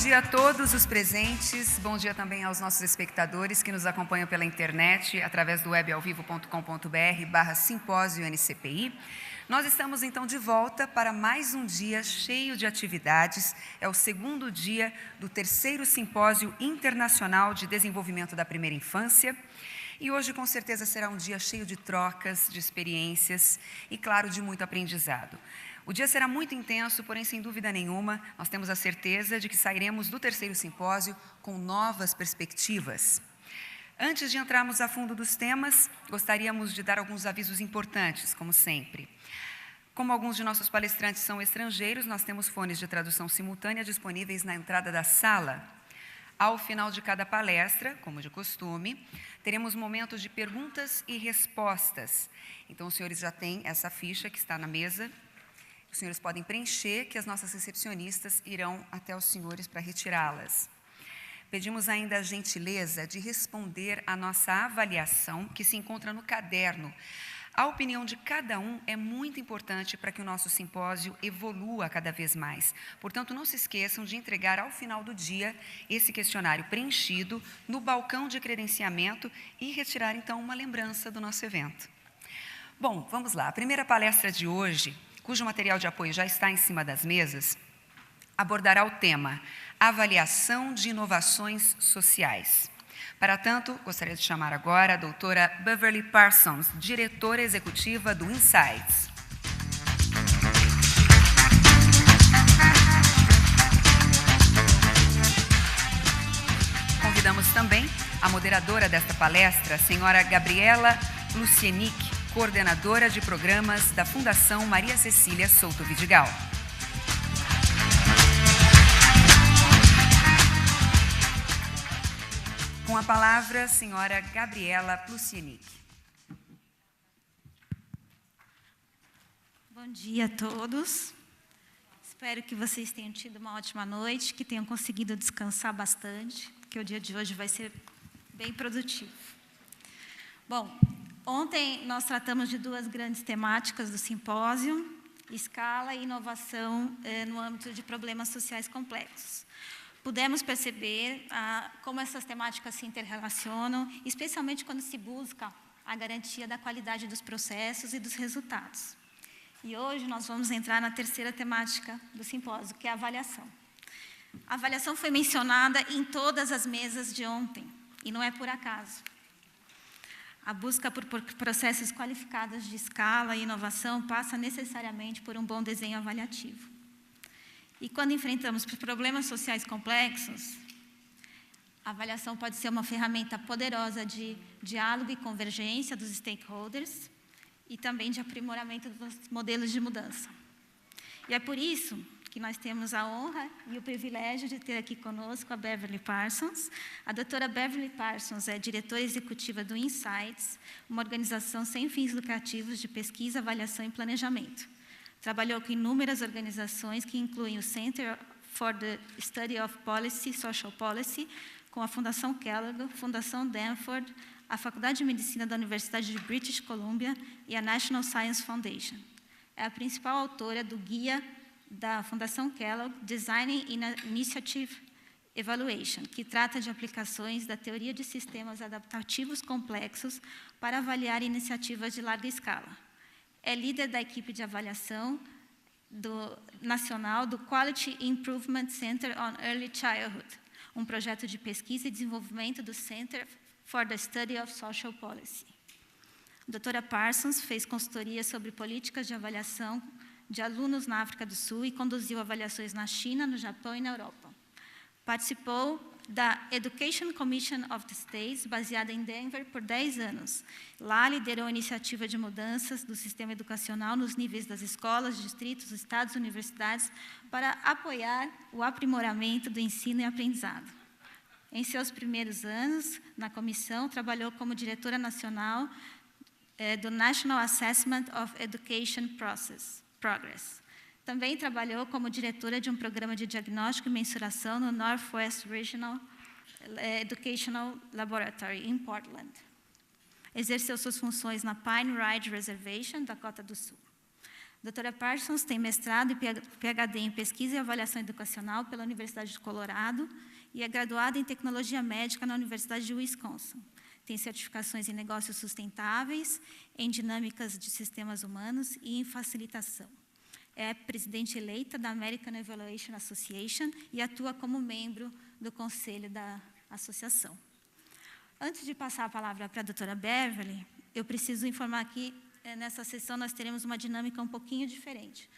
dia a todos os presentes, bom dia também aos nossos espectadores que nos acompanham pela internet, através do webalvivo.com.br/simpósio NCPI. Nós estamos então de volta para mais um dia cheio de atividades. É o segundo dia do terceiro Simpósio Internacional de Desenvolvimento da Primeira Infância. E hoje, com certeza, será um dia cheio de trocas, de experiências e, claro, de muito aprendizado. O dia será muito intenso, porém, sem dúvida nenhuma, nós temos a certeza de que sairemos do terceiro simpósio com novas perspectivas. Antes de entrarmos a fundo dos temas, gostaríamos de dar alguns avisos importantes, como sempre. Como alguns de nossos palestrantes são estrangeiros, nós temos fones de tradução simultânea disponíveis na entrada da sala. Ao final de cada palestra, como de costume, teremos momentos de perguntas e respostas. Então, os senhores já têm essa ficha que está na mesa. Os senhores podem preencher, que as nossas recepcionistas irão até os senhores para retirá-las. Pedimos ainda a gentileza de responder à nossa avaliação, que se encontra no caderno. A opinião de cada um é muito importante para que o nosso simpósio evolua cada vez mais. Portanto, não se esqueçam de entregar ao final do dia esse questionário preenchido no balcão de credenciamento e retirar, então, uma lembrança do nosso evento. Bom, vamos lá. A primeira palestra de hoje, cujo material de apoio já está em cima das mesas, abordará o tema Avaliação de Inovações Sociais. Para tanto, gostaria de chamar agora a doutora Beverly Parsons, diretora executiva do Insights. Convidamos também a moderadora desta palestra, a senhora Gabriela Plusienic, coordenadora de programas da Fundação Maria Cecília Souto Vidigal. Com a palavra, a senhora Gabriela Plusienic. Bom dia a todos. Espero que vocês tenham tido uma ótima noite, que tenham conseguido descansar bastante, porque o dia de hoje vai ser bem produtivo. Bom, ontem nós tratamos de duas grandes temáticas do simpósio, escala e inovação no âmbito de problemas sociais complexos. Pudemos perceber como essas temáticas se interrelacionam, especialmente quando se busca a garantia da qualidade dos processos e dos resultados. E hoje nós vamos entrar na terceira temática do simpósio, que é a avaliação. A avaliação foi mencionada em todas as mesas de ontem, e não é por acaso. A busca por processos qualificados de escala e inovação passa necessariamente por um bom desenho avaliativo. E quando enfrentamos problemas sociais complexos, a avaliação pode ser uma ferramenta poderosa de diálogo e convergência dos stakeholders e também de aprimoramento dos modelos de mudança. E é por isso que nós temos a honra e o privilégio de ter aqui conosco a Beverly Parsons. A doutora Beverly Parsons é diretora executiva do Insights, uma organização sem fins lucrativos de pesquisa, avaliação e planejamento. Trabalhou com inúmeras organizações que incluem o Center for the Study of Policy, Social Policy, com a Fundação Kellogg, Fundação Danford, a Faculdade de Medicina da Universidade de British Columbia e a National Science Foundation. É a principal autora do guia da Fundação Kellogg, Designing Initiative Evaluation, que trata de aplicações da teoria de sistemas adaptativos complexos para avaliar iniciativas de larga escala. É líder da equipe de avaliação nacional do Quality Improvement Center on Early Childhood, um projeto de pesquisa e desenvolvimento do Center for the Study of Social Policy. A doutora Parsons fez consultoria sobre políticas de avaliação de alunos na África do Sul e conduziu avaliações na China, no Japão e na Europa. Participou da Education Commission of the States, baseada em Denver, por 10 anos. Lá, liderou a iniciativa de mudanças do sistema educacional nos níveis das escolas, distritos, estados e universidades para apoiar o aprimoramento do ensino e aprendizado. Em seus primeiros anos na comissão, trabalhou como diretora nacional do National Assessment of Education Progress. Também trabalhou como diretora de um programa de diagnóstico e mensuração no Northwest Regional Educational Laboratory, em Portland. Exerceu suas funções na Pine Ridge Reservation, Dakota do Sul. Doutora Parsons tem mestrado e PhD em Pesquisa e Avaliação Educacional pela Universidade de Colorado e é graduada em Tecnologia Médica na Universidade de Wisconsin. Tem certificações em negócios sustentáveis, em dinâmicas de sistemas humanos e em facilitação. É presidente eleita da American Evaluation Association e atua como membro do conselho da associação. Antes de passar a palavra para a doutora Beverly, eu preciso informar que nessa sessão nós teremos uma dinâmica um pouquinho diferente.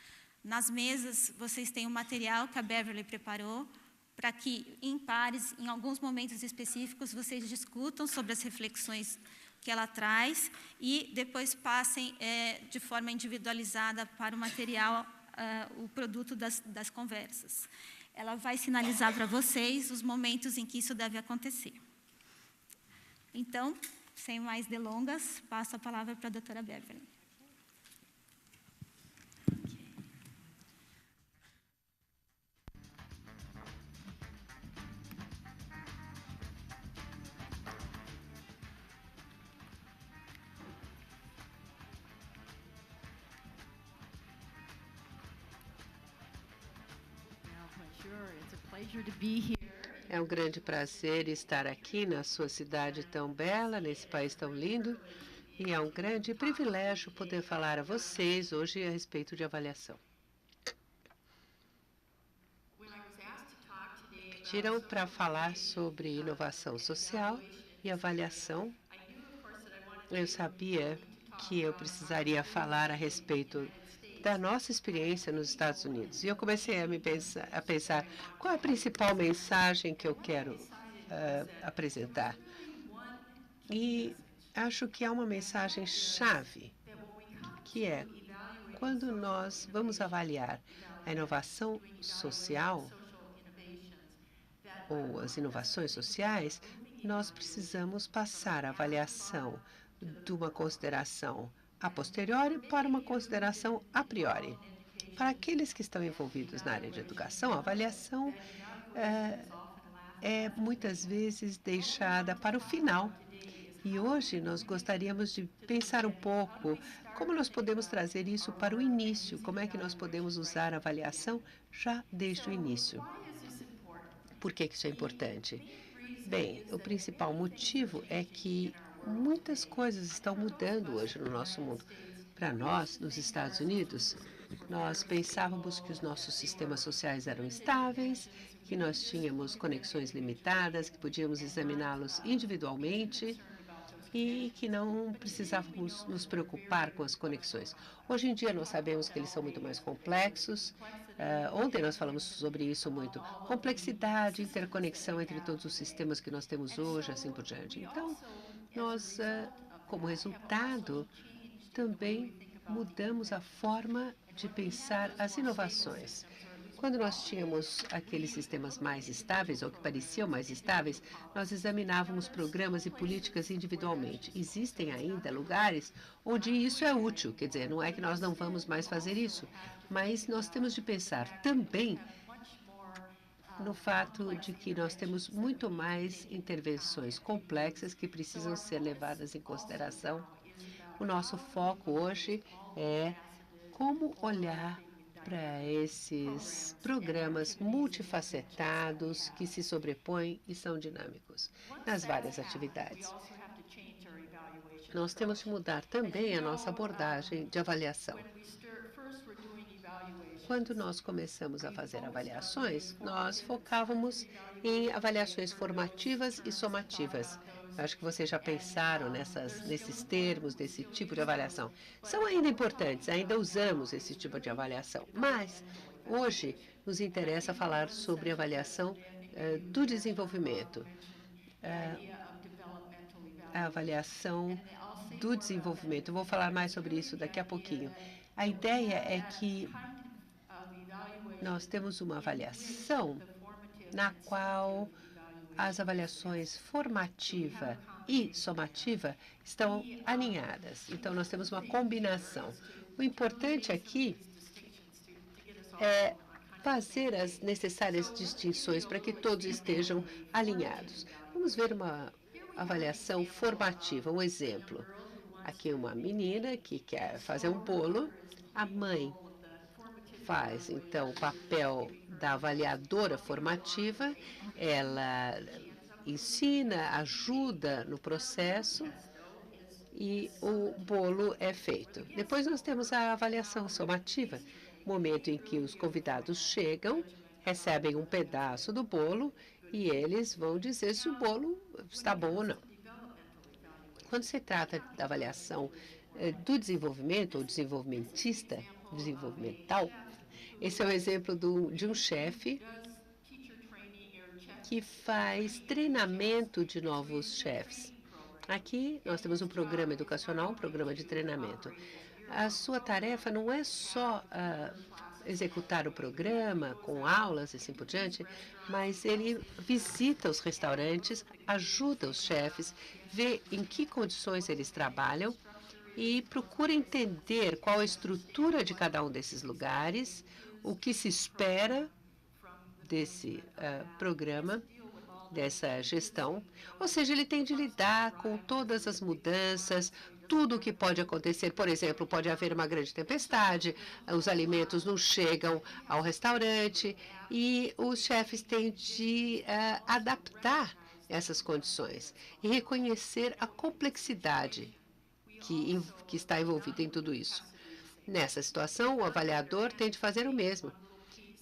Nas mesas, vocês têm um material que a Beverly preparou para que, em pares, em alguns momentos específicos, vocês discutam sobre as reflexões que ela traz e depois passem de forma individualizada para o material, o produto das conversas. Ela vai sinalizar para vocês os momentos em que isso deve acontecer. Então, sem mais delongas, passo a palavra para a doutora Beverly. É um grande prazer estar aqui na sua cidade tão bela, nesse país tão lindo, e é um grande privilégio poder falar a vocês hoje a respeito de avaliação. Pediram para falar sobre inovação social e avaliação. Eu sabia que eu precisaria falar a respeito da nossa experiência nos Estados Unidos. E eu comecei a pensar qual é a principal mensagem que eu quero apresentar. E acho que há uma mensagem chave, que é quando nós vamos avaliar a inovação social ou as inovações sociais, nós precisamos passar a avaliação de uma consideração a posteriori para uma consideração a priori. Para aqueles que estão envolvidos na área de educação, a avaliação é muitas vezes deixada para o final. E hoje nós gostaríamos de pensar um pouco como nós podemos trazer isso para o início, como é que nós podemos usar a avaliação já desde o início. Por que isso é importante? Bem, o principal motivo é que muitas coisas estão mudando hoje no nosso mundo. Para nós, nos Estados Unidos, nós pensávamos que os nossos sistemas sociais eram estáveis, que nós tínhamos conexões limitadas, que podíamos examiná-los individualmente e que não precisávamos nos preocupar com as conexões. Hoje em dia, nós sabemos que eles são muito mais complexos. Ontem nós falamos sobre isso muito. Complexidade, interconexão entre todos os sistemas que nós temos hoje, assim por diante. Então, nós, como resultado, também mudamos a forma de pensar as inovações. Quando nós tínhamos aqueles sistemas mais estáveis, ou que pareciam mais estáveis, nós examinávamos programas e políticas individualmente. Existem ainda lugares onde isso é útil, quer dizer, não é que nós não vamos mais fazer isso, mas nós temos de pensar também no fato de que nós temos muito mais intervenções complexas que precisam ser levadas em consideração. O nosso foco hoje é como olhar para esses programas multifacetados que se sobrepõem e são dinâmicos nas várias atividades. Nós temos de mudar também a nossa abordagem de avaliação. Quando nós começamos a fazer avaliações, nós focávamos em avaliações formativas e somativas. Acho que vocês já pensaram nesses termos, desse tipo de avaliação. São ainda importantes, ainda usamos esse tipo de avaliação, mas hoje nos interessa falar sobre avaliação do desenvolvimento. A avaliação do desenvolvimento. Eu vou falar mais sobre isso daqui a pouquinho. A ideia é que nós temos uma avaliação na qual as avaliações formativa e somativa estão alinhadas. Então, nós temos uma combinação. O importante aqui é fazer as necessárias distinções para que todos estejam alinhados. Vamos ver uma avaliação formativa, um exemplo. Aqui uma menina que quer fazer um bolo A mãe faz, então, o papel da avaliadora formativa, ela ensina, ajuda no processo e o bolo é feito. Depois nós temos a avaliação somativa, momento em que os convidados chegam, recebem um pedaço do bolo e eles vão dizer se o bolo está bom ou não. Quando se trata da avaliação do desenvolvimento, ou desenvolvimental, esse é um exemplo de um chefe que faz treinamento de novos chefes. Aqui nós temos um programa educacional, um programa de treinamento. A sua tarefa não é só executar o programa com aulas e assim por diante, mas ele visita os restaurantes, ajuda os chefes, vê em que condições eles trabalham e procura entender qual a estrutura de cada um desses lugares, o que se espera desse programa, dessa gestão. Ou seja, ele tem de lidar com todas as mudanças, tudo o que pode acontecer. Por exemplo, pode haver uma grande tempestade, os alimentos não chegam ao restaurante e os chefes têm de adaptar essas condições e reconhecer a complexidade que está envolvida em tudo isso. Nessa situação, o avaliador tem de fazer o mesmo.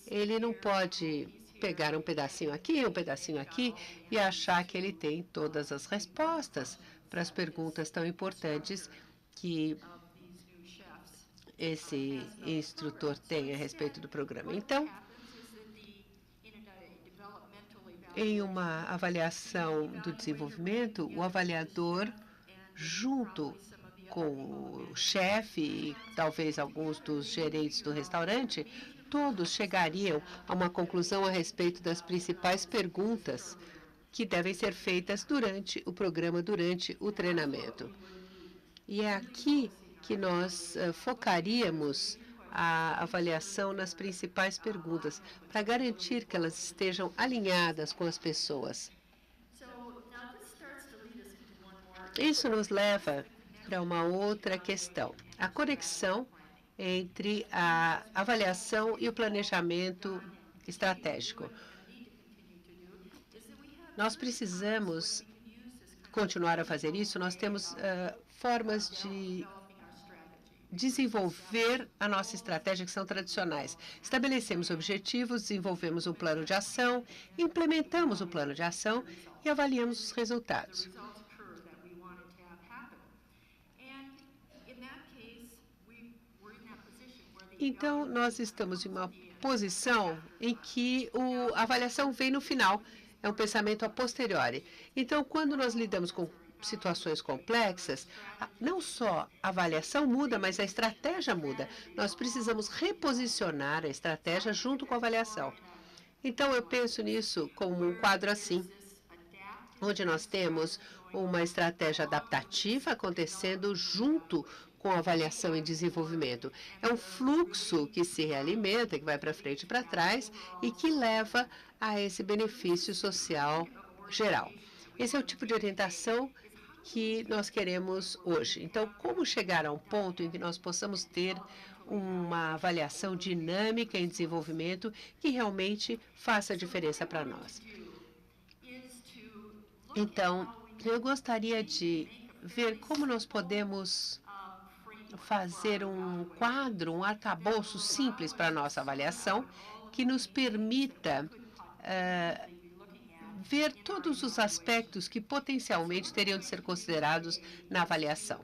Ele não pode pegar um pedacinho aqui e achar que ele tem todas as respostas para as perguntas tão importantes que esse instrutor tem a respeito do programa. Então, em uma avaliação do desenvolvimento, o avaliador, junto com o chefe e talvez alguns dos gerentes do restaurante, todos chegariam a uma conclusão a respeito das principais perguntas que devem ser feitas durante o programa, durante o treinamento. E é aqui que nós focaríamos a avaliação nas principais perguntas, para garantir que elas estejam alinhadas com as pessoas. Isso nos leva para uma outra questão, a conexão entre a avaliação e o planejamento estratégico. Nós precisamos continuar a fazer isso, nós temos formas de desenvolver a nossa estratégia que são tradicionais. Estabelecemos objetivos, desenvolvemos um plano de ação, implementamos o plano de ação e avaliamos os resultados. Então, nós estamos em uma posição em que a avaliação vem no final, é um pensamento a posteriori. Então, quando nós lidamos com situações complexas, não só a avaliação muda, mas a estratégia muda. Nós precisamos reposicionar a estratégia junto com a avaliação. Então, eu penso nisso como um quadro assim, onde nós temos uma estratégia adaptativa acontecendo junto com a avaliação e desenvolvimento. É um fluxo que se realimenta, que vai para frente e para trás e que leva a esse benefício social geral. Esse é o tipo de orientação que nós queremos hoje. Então, como chegar a um ponto em que nós possamos ter uma avaliação dinâmica em desenvolvimento que realmente faça diferença para nós? Então, eu gostaria de ver como nós podemos fazer um quadro, um arcabouço simples para a nossa avaliação, que nos permita ver todos os aspectos que potencialmente teriam de ser considerados na avaliação.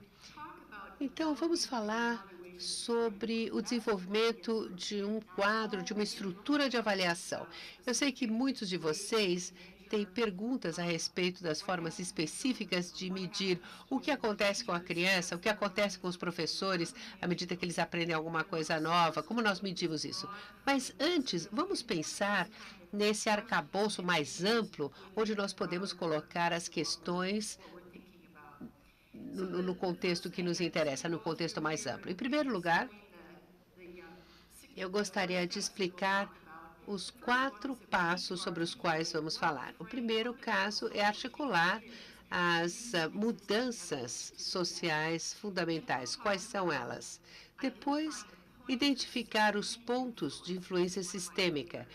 Então, vamos falar sobre o desenvolvimento de um quadro, de uma estrutura de avaliação. Eu sei que muitos de vocês têm perguntas a respeito das formas específicas de medir o que acontece com a criança, o que acontece com os professores à medida que eles aprendem alguma coisa nova, como nós medimos isso. Mas antes, vamos pensar nesse arcabouço mais amplo, onde nós podemos colocar as questões no contexto que nos interessa, no contexto mais amplo. Em primeiro lugar, eu gostaria de explicar os 4 passos sobre os quais vamos falar. O primeiro caso é articular as mudanças sociais fundamentais. Quais são elas? Depois, identificar os pontos de influência sistêmica.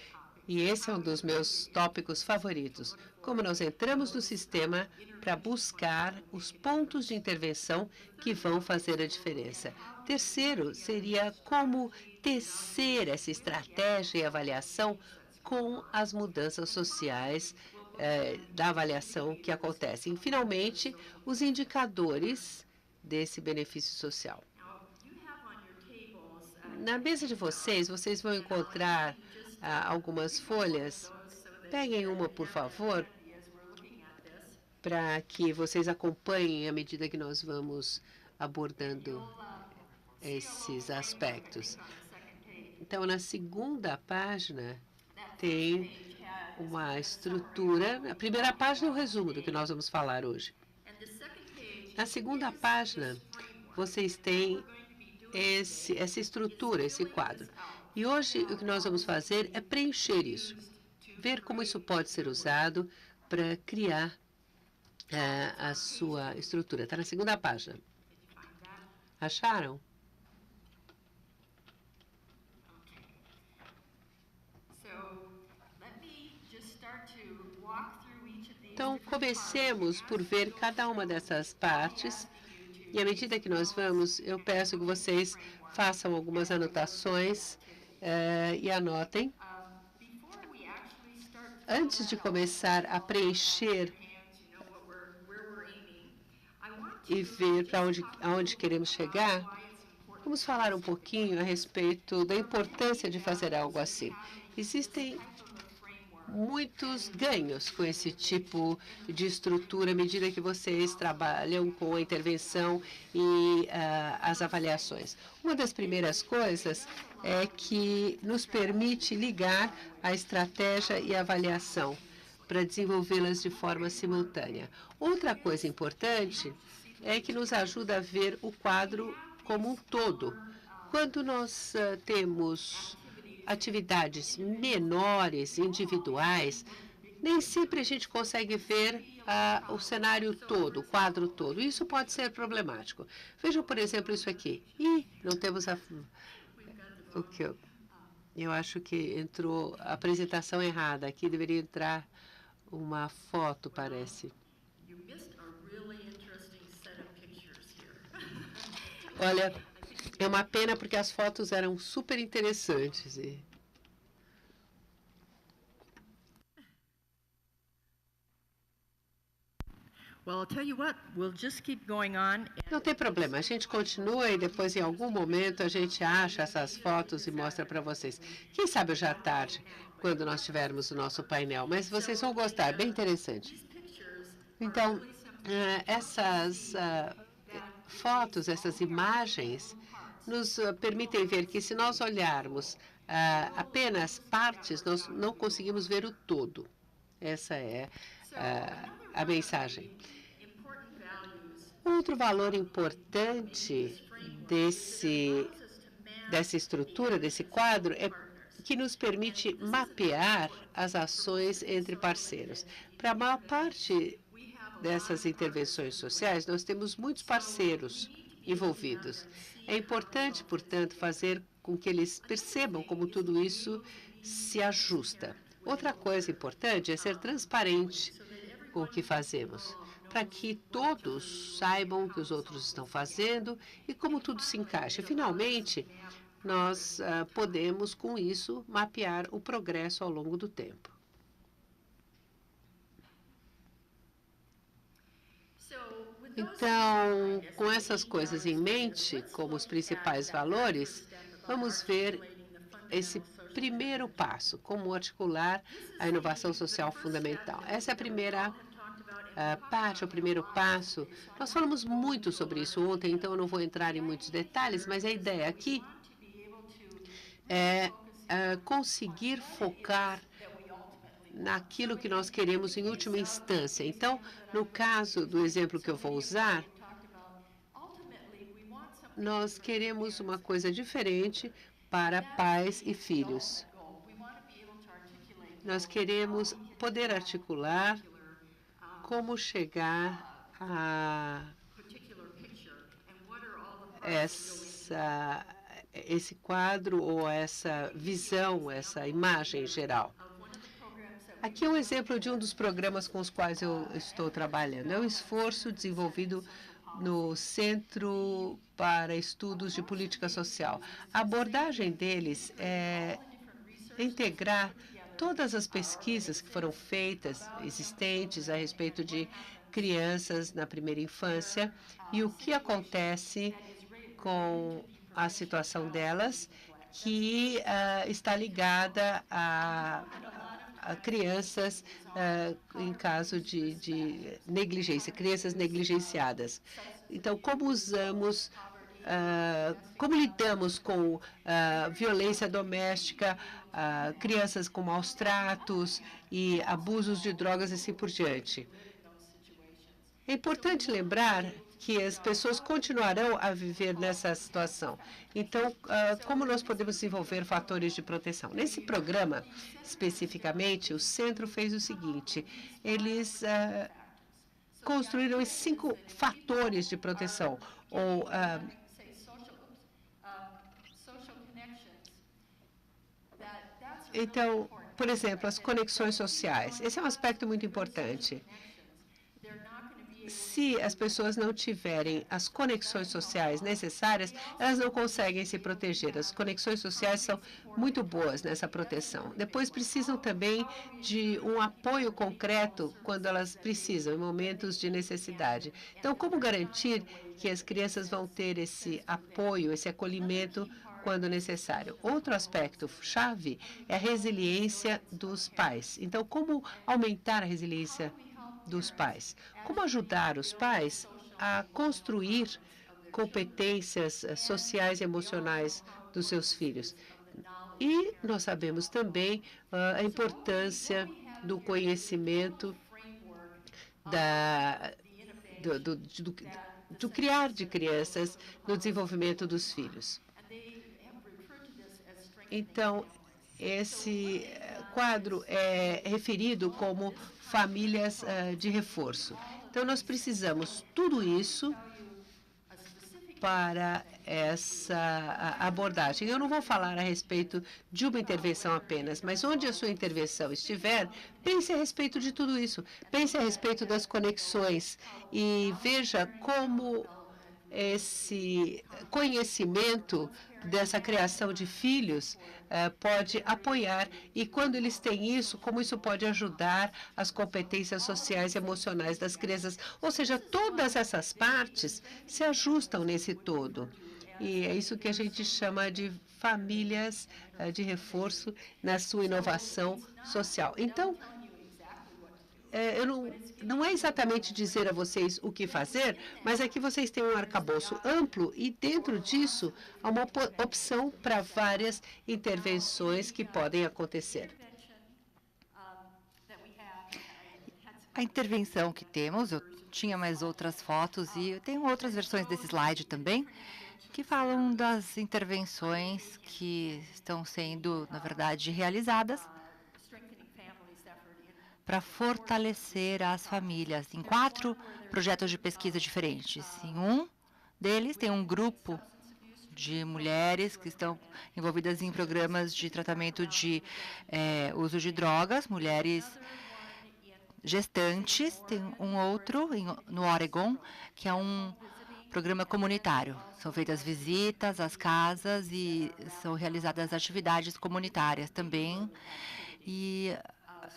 E esse é um dos meus tópicos favoritos. Como nós entramos no sistema para buscar os pontos de intervenção que vão fazer a diferença. Terceiro, seria como tecer essa estratégia e avaliação com as mudanças sociais da avaliação que acontecem. E, finalmente, os indicadores desse benefício social. Na mesa de vocês, vocês vão encontrar algumas folhas. Peguem uma, por favor, para que vocês acompanhem à medida que nós vamos abordando esses aspectos. Então, na segunda página, tem uma estrutura. A primeira página é o resumo do que nós vamos falar hoje. Na segunda página, vocês têm essa estrutura, esse quadro. E hoje o que nós vamos fazer é preencher isso, ver como isso pode ser usado para criar a sua estrutura. Está na segunda página. Acharam? Então, comecemos por ver cada uma dessas partes. E à medida que nós vamos, eu peço que vocês façam algumas anotações e anotem. Antes de começar a preencher e ver para onde queremos chegar, vamos falar um pouquinho a respeito da importância de fazer algo assim. Existem muitos ganhos com esse tipo de estrutura à medida que vocês trabalham com a intervenção e as avaliações. Uma das primeiras coisas é que nos permite ligar a estratégia e a avaliação para desenvolvê-las de forma simultânea. Outra coisa importante é que nos ajuda a ver o quadro como um todo. Quando nós temos atividades menores, individuais, nem sempre a gente consegue ver o cenário todo, o quadro todo. Isso pode ser problemático. Vejam, por exemplo, isso aqui. Não temos o que eu acho que entrou a apresentação errada. Aqui deveria entrar uma foto, parece. Olha, é uma pena porque as fotos eram super interessantes. Não tem problema, a gente continua e depois, em algum momento, a gente acha essas fotos e mostra para vocês. Quem sabe hoje à tarde, quando nós tivermos o nosso painel. Mas vocês vão gostar, é bem interessante. Então, essas fotos, essas imagens, nos permitem ver que, se nós olharmos apenas partes, nós não conseguimos ver o todo. Essa é a mensagem. Outro valor importante dessa estrutura, desse quadro, é que nos permite mapear as ações entre parceiros. Para a maior parte dessas intervenções sociais, nós temos muitos parceiros envolvidos. É importante, portanto, fazer com que eles percebam como tudo isso se ajusta. Outra coisa importante é ser transparente com o que fazemos, para que todos saibam o que os outros estão fazendo e como tudo se encaixa. Finalmente, nós podemos, com isso, mapear o progresso ao longo do tempo. Então, com essas coisas em mente, como os principais valores, vamos ver esse primeiro passo, como articular a inovação social fundamental. Essa é a primeira parte, o primeiro passo. Nós falamos muito sobre isso ontem, então eu não vou entrar em muitos detalhes, mas a ideia aqui é conseguir focar naquilo que nós queremos em última instância. Então, no caso do exemplo que eu vou usar, nós queremos uma coisa diferente para pais e filhos. Nós queremos poder articular como chegar a esse quadro ou essa visão, essa imagem geral. Aqui é um exemplo de um dos programas com os quais eu estou trabalhando. É um esforço desenvolvido no Centro para Estudos de Política Social. A abordagem deles é integrar todas as pesquisas que foram feitas, existentes, a respeito de crianças na primeira infância e o que acontece com a situação delas, que está ligada a crianças em caso de negligência, crianças negligenciadas. Então, como lidamos com violência doméstica, crianças com maus tratos e abusos de drogas e assim por diante. É importante lembrar que as pessoas continuarão a viver nessa situação. Então, como nós podemos desenvolver fatores de proteção? Nesse programa, especificamente, o centro fez o seguinte: eles construíram esses 5 fatores de proteção, ou então, por exemplo, as conexões sociais. Esse é um aspecto muito importante. Se as pessoas não tiverem as conexões sociais necessárias, elas não conseguem se proteger. As conexões sociais são muito boas nessa proteção. Depois, precisam também de um apoio concreto quando elas precisam, em momentos de necessidade. Então, como garantir que as crianças vão ter esse apoio, esse acolhimento quando necessário? Outro aspecto chave é a resiliência dos pais. Então, como aumentar a resiliência dos pais? Como ajudar os pais a construir competências sociais e emocionais dos seus filhos? E nós sabemos também a importância do conhecimento do criar de crianças no desenvolvimento dos filhos. Então, esse quadro é referido como famílias de reforço. Então, nós precisamos tudo isso para essa abordagem. Eu não vou falar a respeito de uma intervenção apenas, mas onde a sua intervenção estiver, pense a respeito de tudo isso. Pense a respeito das conexões e veja como esse conhecimento dessa criação de filhos pode apoiar, e quando eles têm isso, como isso pode ajudar as competências sociais e emocionais das crianças. Ou seja, todas essas partes se ajustam nesse todo. E é isso que a gente chama de famílias de reforço na sua inovação social. Então, não é exatamente dizer a vocês o que fazer, mas é que vocês têm um arcabouço amplo e, dentro disso, há uma opção para várias intervenções que podem acontecer. A intervenção que temos, eu tinha mais outras fotos e eu tenho outras versões desse slide também, que falam das intervenções que estão sendo, na verdade, realizadas para fortalecer as famílias em 4 projetos de pesquisa diferentes. Em um deles tem um grupo de mulheres que estão envolvidas em programas de tratamento de uso de drogas, mulheres gestantes. Tem um outro no Oregon, que é um programa comunitário. São feitas visitas às casas e são realizadas atividades comunitárias também. E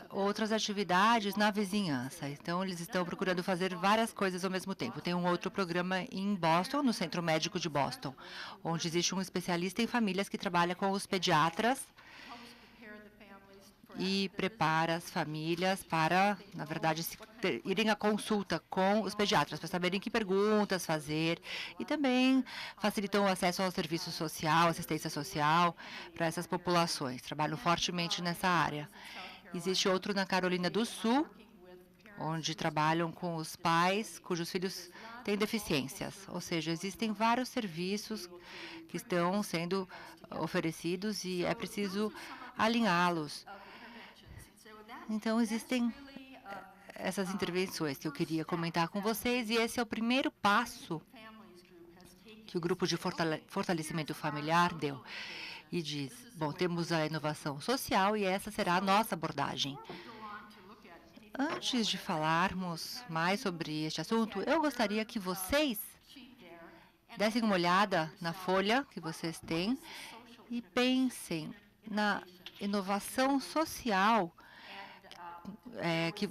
outras atividades na vizinhança. Então, eles estão procurando fazer várias coisas ao mesmo tempo. Tem um outro programa em Boston, no Centro Médico de Boston, onde existe um especialista em famílias que trabalha com os pediatras e prepara as famílias para, na verdade, irem à consulta com os pediatras, para saberem que perguntas fazer, e também facilitam o acesso ao serviço social, assistência social para essas populações. Trabalham fortemente nessa área. Existe outro na Carolina do Sul, onde trabalham com os pais cujos filhos têm deficiências. Ou seja, existem vários serviços que estão sendo oferecidos e é preciso alinhá-los. Então, existem essas intervenções que eu queria comentar com vocês, e esse é o primeiro passo que o grupo de fortalecimento familiar deu. E diz, bom, temos a inovação social e essa será a nossa abordagem. Antes de falarmos mais sobre este assunto, eu gostaria que vocês dessem uma olhada na folha que vocês têm e pensem na inovação social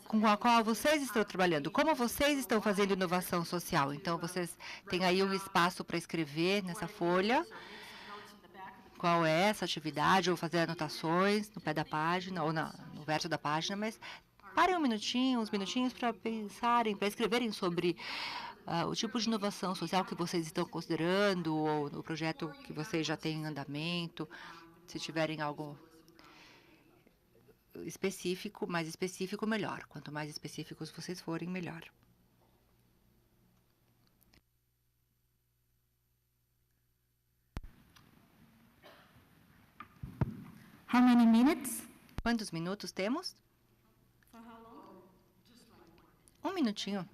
com a qual vocês estão trabalhando. Como vocês estão fazendo inovação social? Então, vocês têm aí um espaço para escrever nessa folha qual é essa atividade, ou fazer anotações no pé da página, ou no verso da página, mas parem uns minutinhos para pensarem, para escreverem sobre o tipo de inovação social que vocês estão considerando, ou no projeto que vocês já têm em andamento, se tiverem algo específico, mais específico, melhor. Quanto mais específicos vocês forem, melhor. How many minutes? Quantos minutos temos? Um minutinho.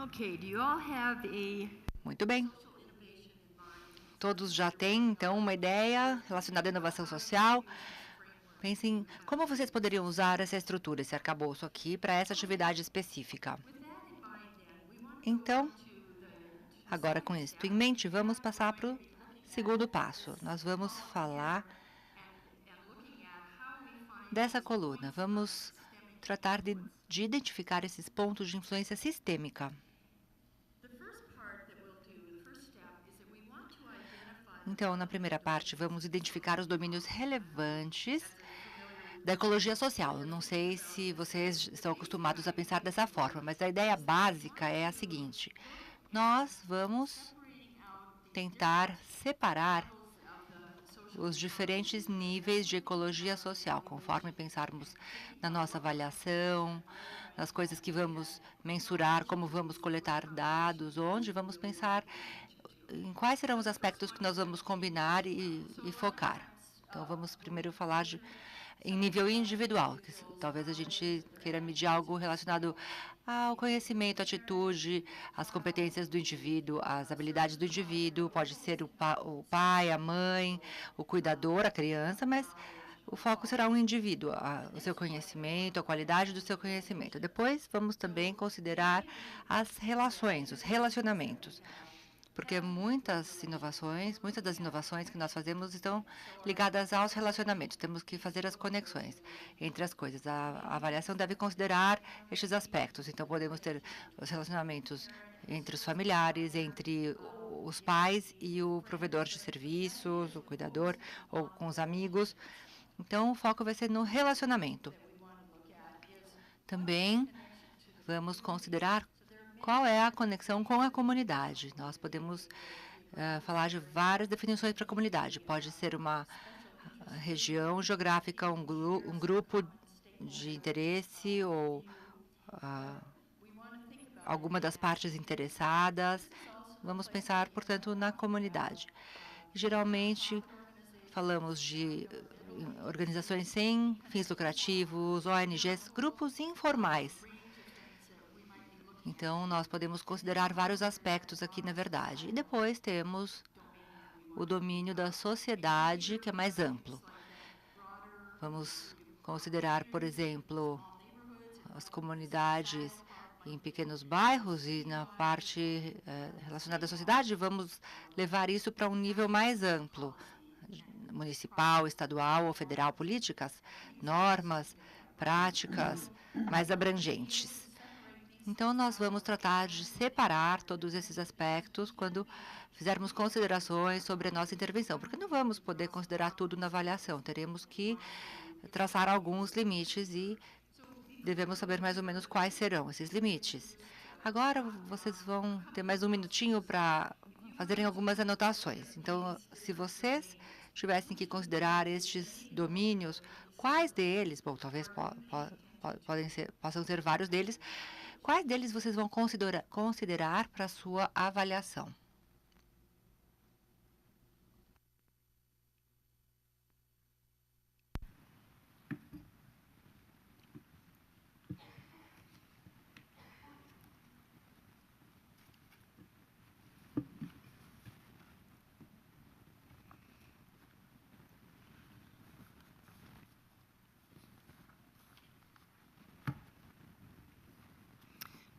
Okay, do you all have Muito bem. Todos já têm, então, uma ideia relacionada à inovação social. Pensem como vocês poderiam usar essa estrutura, esse arcabouço aqui, para essa atividade específica. Então, agora com isso em mente, vamos passar para o segundo passo. Nós vamos falar dessa coluna. Vamos tratar de identificar esses pontos de influência sistêmica. Então, na primeira parte, vamos identificar os domínios relevantes da ecologia social. Eu não sei se vocês estão acostumados a pensar dessa forma, mas a ideia básica é a seguinte. Nós vamos tentar separar os diferentes níveis de ecologia social, conforme pensarmos na nossa avaliação, nas coisas que vamos mensurar, como vamos coletar dados, onde vamos pensar em quais serão os aspectos que nós vamos combinar e focar. Então, vamos primeiro falar em nível individual, que talvez a gente queira medir algo relacionado ao conhecimento, atitude, as competências do indivíduo, as habilidades do indivíduo, pode ser o pai, a mãe, o cuidador, a criança, mas o foco será um indivíduo, o seu conhecimento, a qualidade do seu conhecimento. Depois, vamos também considerar as relações, os relacionamentos, porque muitas das inovações que nós fazemos estão ligadas aos relacionamentos. Temos que fazer as conexões entre as coisas. A avaliação deve considerar estes aspectos. Então, podemos ter os relacionamentos entre os familiares, entre os pais e o provedor de serviços, o cuidador, ou com os amigos. Então, o foco vai ser no relacionamento. Também vamos considerar qual é a conexão com a comunidade. Nós podemos falar de várias definições para a comunidade. Pode ser uma região geográfica, um grupo de interesse ou alguma das partes interessadas. Vamos pensar, portanto, na comunidade. Geralmente, falamos de organizações sem fins lucrativos, ONGs, grupos informais. Então, nós podemos considerar vários aspectos aqui, na verdade. E depois temos o domínio da sociedade, que é mais amplo. Vamos considerar, por exemplo, as comunidades em pequenos bairros e na parte relacionada à sociedade, vamos levar isso para um nível mais amplo, municipal, estadual ou federal, políticas, normas, práticas mais abrangentes. Então, nós vamos tratar de separar todos esses aspectos quando fizermos considerações sobre a nossa intervenção, porque não vamos poder considerar tudo na avaliação. Teremos que traçar alguns limites e devemos saber mais ou menos quais serão esses limites. Agora, vocês vão ter mais um minutinho para fazerem algumas anotações. Então, se vocês tivessem que considerar estes domínios, quais deles, bom, talvez possam ser vários deles, quais deles vocês vão considerar para a sua avaliação?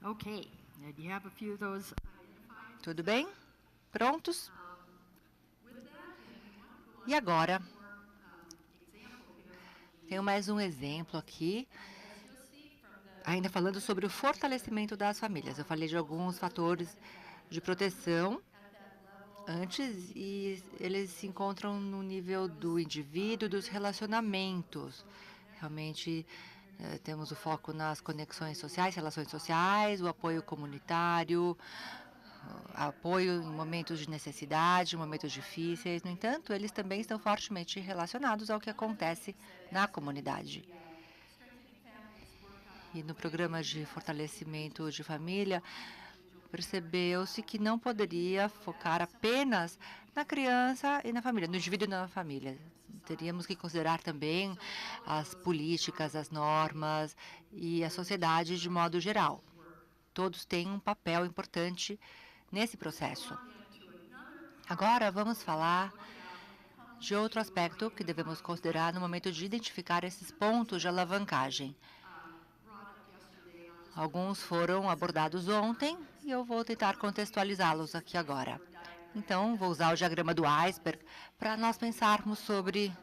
Okay, do you have a few of those? Tudo bem? Prontos? E agora, tenho mais um exemplo aqui, ainda falando sobre o fortalecimento das famílias. Eu falei de alguns fatores de proteção antes e eles se encontram no nível do indivíduo, dos relacionamentos. Realmente, temos o foco nas conexões sociais, relações sociais, o apoio comunitário, apoio em momentos de necessidade, momentos difíceis. No entanto, eles também estão fortemente relacionados ao que acontece na comunidade. E no programa de fortalecimento de família, percebeu-se que não poderia focar apenas na criança e na família, no indivíduo e na família. Teríamos que considerar também as políticas, as normas e a sociedade de modo geral. Todos têm um papel importante nesse processo. Agora, vamos falar de outro aspecto que devemos considerar no momento de identificar esses pontos de alavancagem. Alguns foram abordados ontem e eu vou tentar contextualizá-los aqui agora. Então, vou usar o diagrama do iceberg para nós pensarmos sobre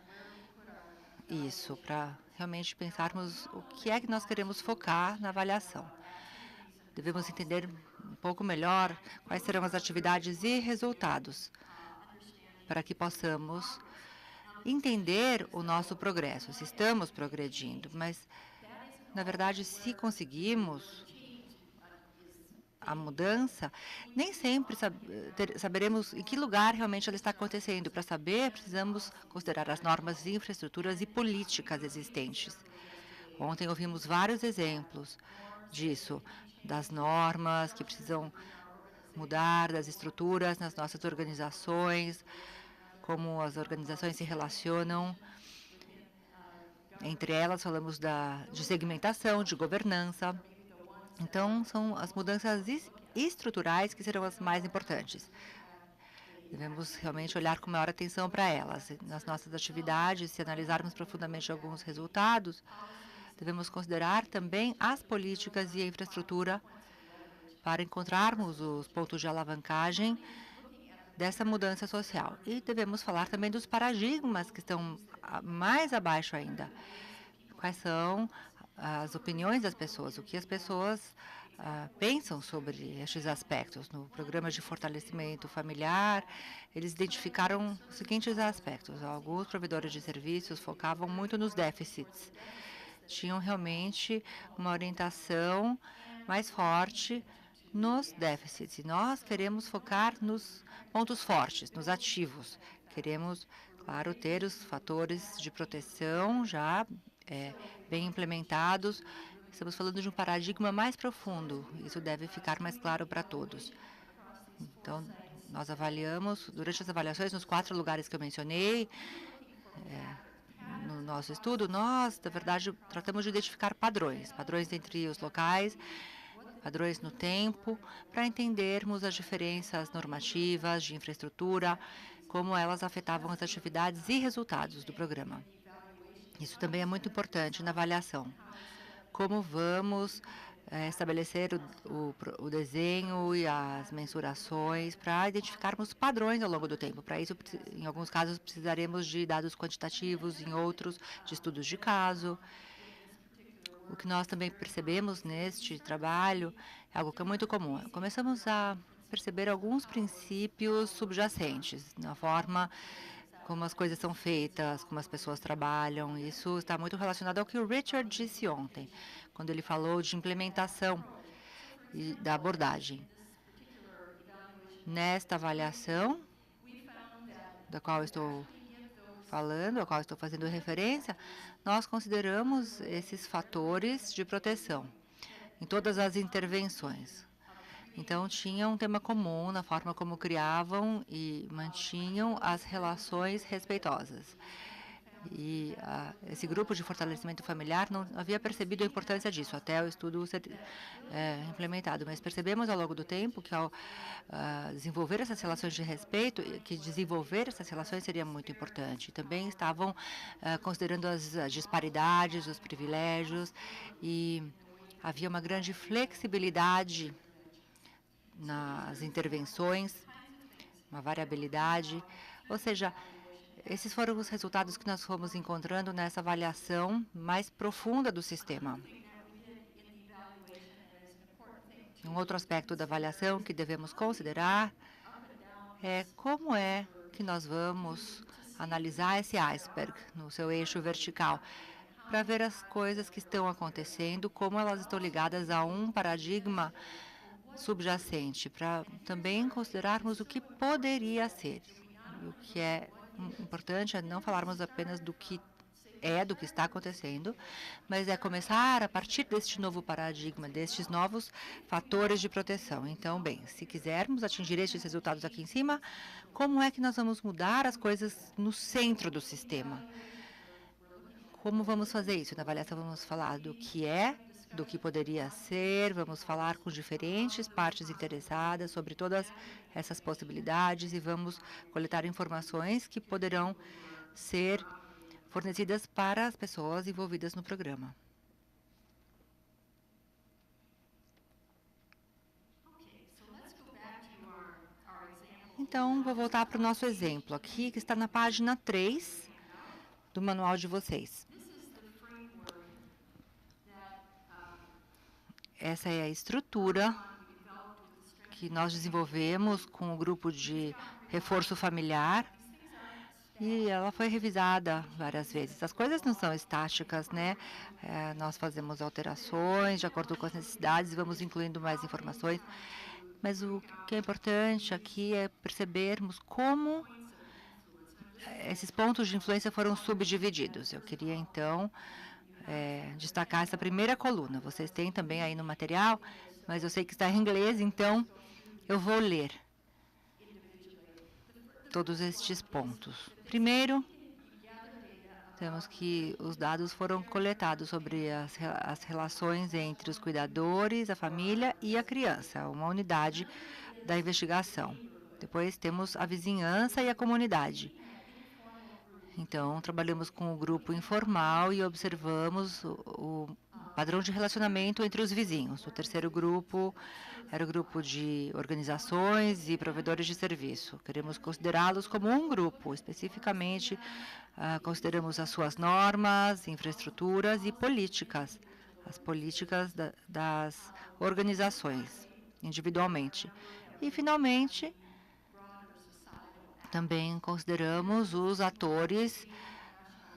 isso, para realmente pensarmos o que é que nós queremos focar na avaliação. Devemos entender um pouco melhor quais serão as atividades e resultados, para que possamos entender o nosso progresso, se estamos progredindo. Mas, na verdade, se conseguimos a mudança, nem sempre saberemos em que lugar realmente ela está acontecendo. Para saber, precisamos considerar as normas, infraestruturas e políticas existentes. Ontem ouvimos vários exemplos disso, das normas que precisam mudar, das estruturas nas nossas organizações, como as organizações se relacionam. Entre elas, falamos de segmentação, de governança. Então, são as mudanças estruturais que serão as mais importantes. Devemos realmente olhar com maior atenção para elas. Nas nossas atividades, se analisarmos profundamente alguns resultados, devemos considerar também as políticas e a infraestrutura para encontrarmos os pontos de alavancagem dessa mudança social. E devemos falar também dos paradigmas que estão mais abaixo ainda. Quais são as opiniões das pessoas, o que as pessoas pensam sobre estes aspectos. No programa de fortalecimento familiar, eles identificaram os seguintes aspectos. Alguns provedores de serviços focavam muito nos déficits. Tinham realmente uma orientação mais forte nos déficits. E nós queremos focar nos pontos fortes, nos ativos. Queremos, claro, ter os fatores de proteção já bem implementados. Estamos falando de um paradigma mais profundo. Isso deve ficar mais claro para todos. Então, nós avaliamos, durante as avaliações, nos 4 lugares que eu mencionei, no nosso estudo, nós, na verdade, tratamos de identificar padrões entre os locais, padrões no tempo, para entendermos as diferenças normativas, de infraestrutura, como elas afetavam as atividades e resultados do programa. Isso também é muito importante na avaliação. Como vamos estabelecer o desenho e as mensurações para identificarmos padrões ao longo do tempo. Para isso, em alguns casos, precisaremos de dados quantitativos, em outros, de estudos de caso. O que nós também percebemos neste trabalho é algo que é muito comum. Começamos a perceber alguns princípios subjacentes na forma como as coisas são feitas, como as pessoas trabalham. Isso está muito relacionado ao que o Richard disse ontem, quando ele falou de implementação e da abordagem. Nesta avaliação, da qual estou falando, a qual estou fazendo referência, nós consideramos esses fatores de proteção em todas as intervenções. Então, tinha um tema comum na forma como criavam e mantinham as relações respeitosas. E esse grupo de fortalecimento familiar não havia percebido a importância disso até o estudo ser implementado. Mas percebemos ao longo do tempo que ao desenvolver essas relações de respeito, que desenvolver essas relações seria muito importante. Também estavam considerando as disparidades, os privilégios, e havia uma grande flexibilidade nas intervenções, uma variabilidade, ou seja, esses foram os resultados que nós fomos encontrando nessa avaliação mais profunda do sistema. Um outro aspecto da avaliação que devemos considerar é como é que nós vamos analisar esse iceberg no seu eixo vertical, para ver as coisas que estão acontecendo, como elas estão ligadas a um paradigma subjacente, para também considerarmos o que poderia ser. O que é importante é não falarmos apenas do que está acontecendo, mas é começar a partir deste novo paradigma, destes novos fatores de proteção. Então, bem, se quisermos atingir estes resultados aqui em cima, como é que nós vamos mudar as coisas no centro do sistema? Como vamos fazer isso? Na avaliação vamos falar do que é, do que poderia ser, vamos falar com diferentes partes interessadas sobre todas essas possibilidades e vamos coletar informações que poderão ser fornecidas para as pessoas envolvidas no programa. Então, vou voltar para o nosso exemplo aqui, que está na página 3 do manual de vocês. Essa é a estrutura que nós desenvolvemos com o grupo de reforço familiar e ela foi revisada várias vezes. As coisas não são estáticas, né? Nós fazemos alterações de acordo com as necessidades e vamos incluindo mais informações. Mas o que é importante aqui é percebermos como esses pontos de influência foram subdivididos. Eu queria, então, destacar essa primeira coluna. Vocês têm também aí no material, mas eu sei que está em inglês, então eu vou ler todos estes pontos. Primeiro, temos que os dados foram coletados sobre as relações entre os cuidadores, a família e a criança, uma unidade da investigação. Depois temos a vizinhança e a comunidade. Então, trabalhamos com o grupo informal e observamos o padrão de relacionamento entre os vizinhos. O terceiro grupo era o grupo de organizações e provedores de serviço. Queremos considerá-los como um grupo. Especificamente, consideramos as suas normas, infraestruturas e políticas, as políticas das organizações, individualmente. E, finalmente, também consideramos os atores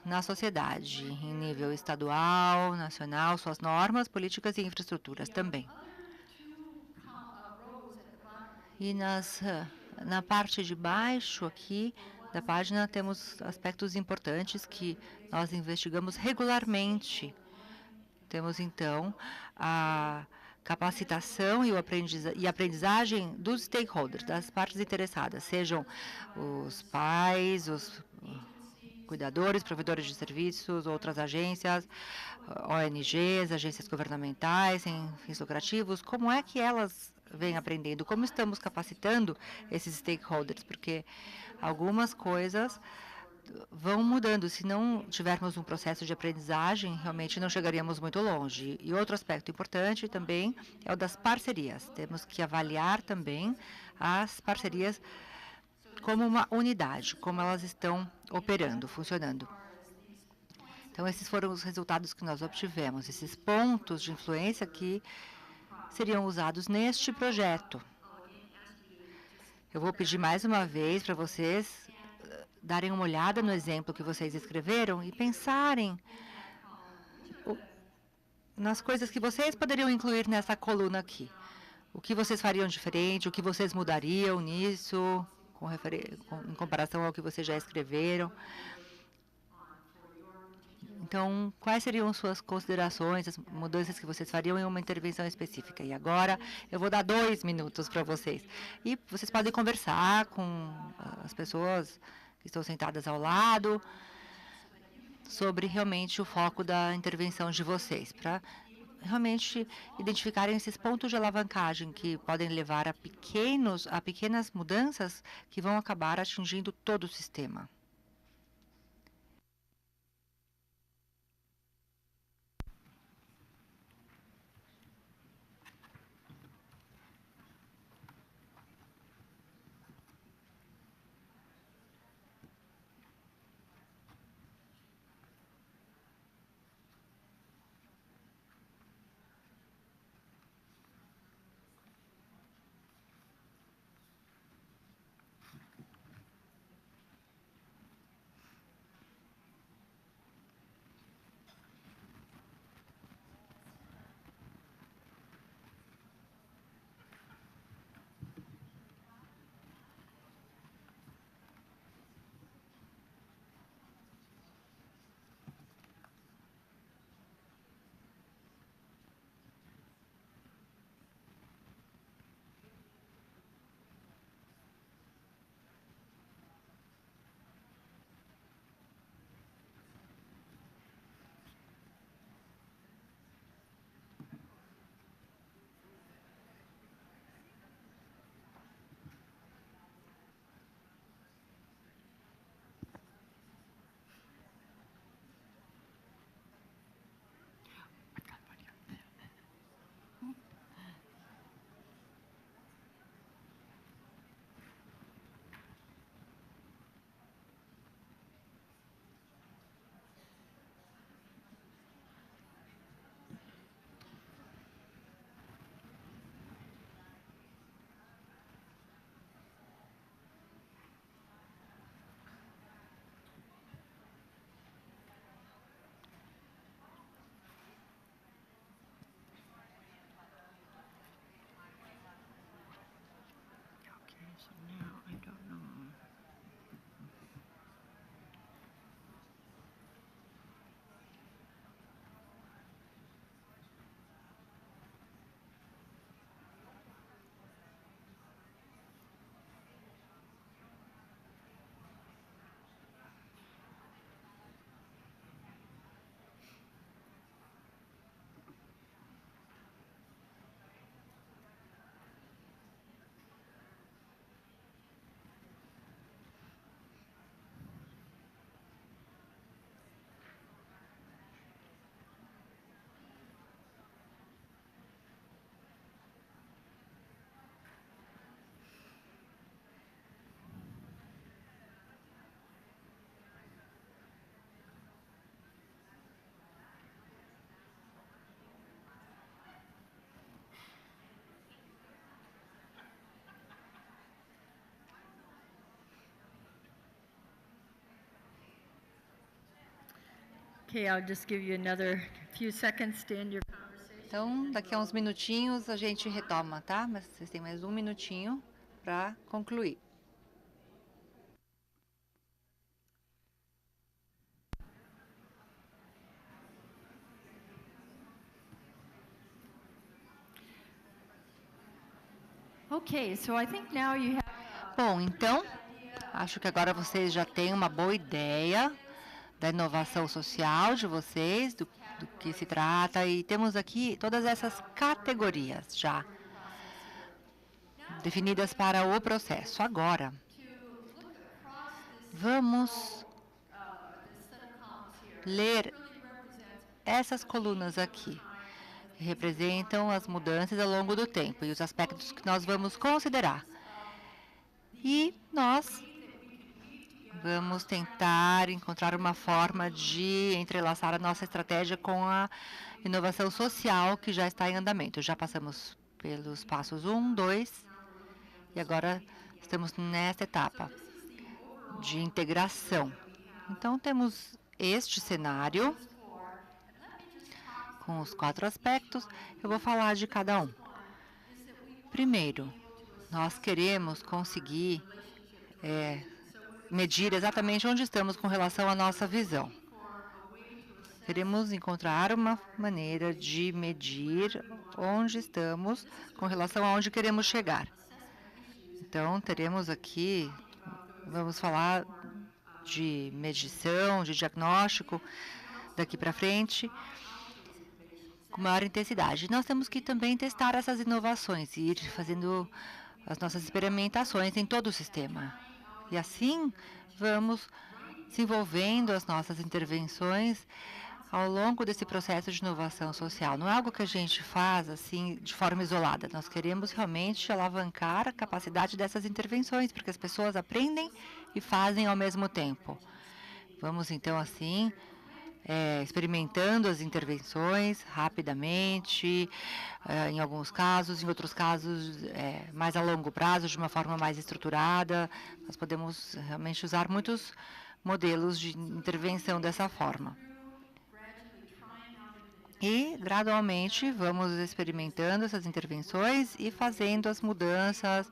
na sociedade, em nível estadual, nacional, suas normas, políticas e infraestruturas também. E na parte de baixo aqui da página temos aspectos importantes que nós investigamos regularmente. Temos, então, a capacitação e aprendizagem dos stakeholders, das partes interessadas, sejam os pais, os cuidadores, provedores de serviços, outras agências, ONGs, agências governamentais, sem fins lucrativos. Como é que elas vêm aprendendo? Como estamos capacitando esses stakeholders? Porque algumas coisas vão mudando. Se não tivermos um processo de aprendizagem, realmente não chegaríamos muito longe. E outro aspecto importante também é o das parcerias. Temos que avaliar também as parcerias como uma unidade, como elas estão operando, funcionando. Então, esses foram os resultados que nós obtivemos, esses pontos de influência que seriam usados neste projeto. Eu vou pedir mais uma vez para vocês darem uma olhada no exemplo que vocês escreveram e pensarem nas coisas que vocês poderiam incluir nessa coluna aqui. O que vocês fariam diferente, o que vocês mudariam nisso, em comparação ao que vocês já escreveram. Então, quais seriam suas considerações, as mudanças que vocês fariam em uma intervenção específica? E agora, eu vou dar 2 minutos para vocês. E vocês podem conversar com as pessoas que estão sentadas ao lado sobre realmente o foco da intervenção de vocês, para realmente identificarem esses pontos de alavancagem que podem levar a pequenas mudanças que vão acabar atingindo todo o sistema. So now I don't know. Okay, I'll just give you another few seconds to end your conversation. Então, daqui a uns minutinhos a gente retoma, tá? Mas vocês têm mais 1 minutinho para concluir. Okay, so I think now you have Bom, então, acho que agora vocês já têm uma boa ideia da inovação social de vocês, do que se trata, e temos aqui todas essas categorias já definidas para o processo. Agora, vamos ler essas colunas aqui, que representam as mudanças ao longo do tempo e os aspectos que nós vamos considerar. E nós vamos tentar encontrar uma forma de entrelaçar a nossa estratégia com a inovação social que já está em andamento. Já passamos pelos passos 1, 2, e agora estamos nesta etapa de integração. Então, temos este cenário com os 4 aspectos. Eu vou falar de cada um. Primeiro, nós queremos conseguir medir exatamente onde estamos com relação à nossa visão. Queremos encontrar uma maneira de medir onde estamos com relação a onde queremos chegar. Então, teremos aqui, vamos falar de medição, de diagnóstico daqui para frente, com maior intensidade. Nós temos que também testar essas inovações e ir fazendo as nossas experimentações em todo o sistema. E assim, vamos desenvolvendo as nossas intervenções ao longo desse processo de inovação social. Não é algo que a gente faz assim de forma isolada. Nós queremos realmente alavancar a capacidade dessas intervenções, porque as pessoas aprendem e fazem ao mesmo tempo. Vamos então assim experimentando as intervenções rapidamente, em alguns casos, em outros casos mais a longo prazo, de uma forma mais estruturada. Nós podemos realmente usar muitos modelos de intervenção dessa forma. E, gradualmente, vamos experimentando essas intervenções e fazendo as mudanças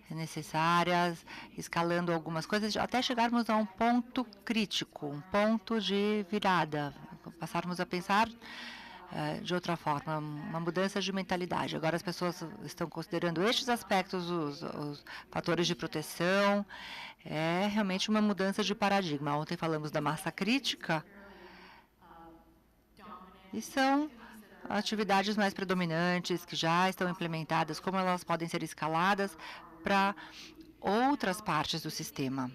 necessárias, escalando algumas coisas, até chegarmos a um ponto crítico, um ponto de virada, passarmos a pensar de outra forma, uma mudança de mentalidade. Agora as pessoas estão considerando estes aspectos, os fatores de proteção, é realmente uma mudança de paradigma. Ontem falamos da massa crítica, e são atividades mais predominantes que já estão implementadas, como elas podem ser escaladas para outras partes do sistema.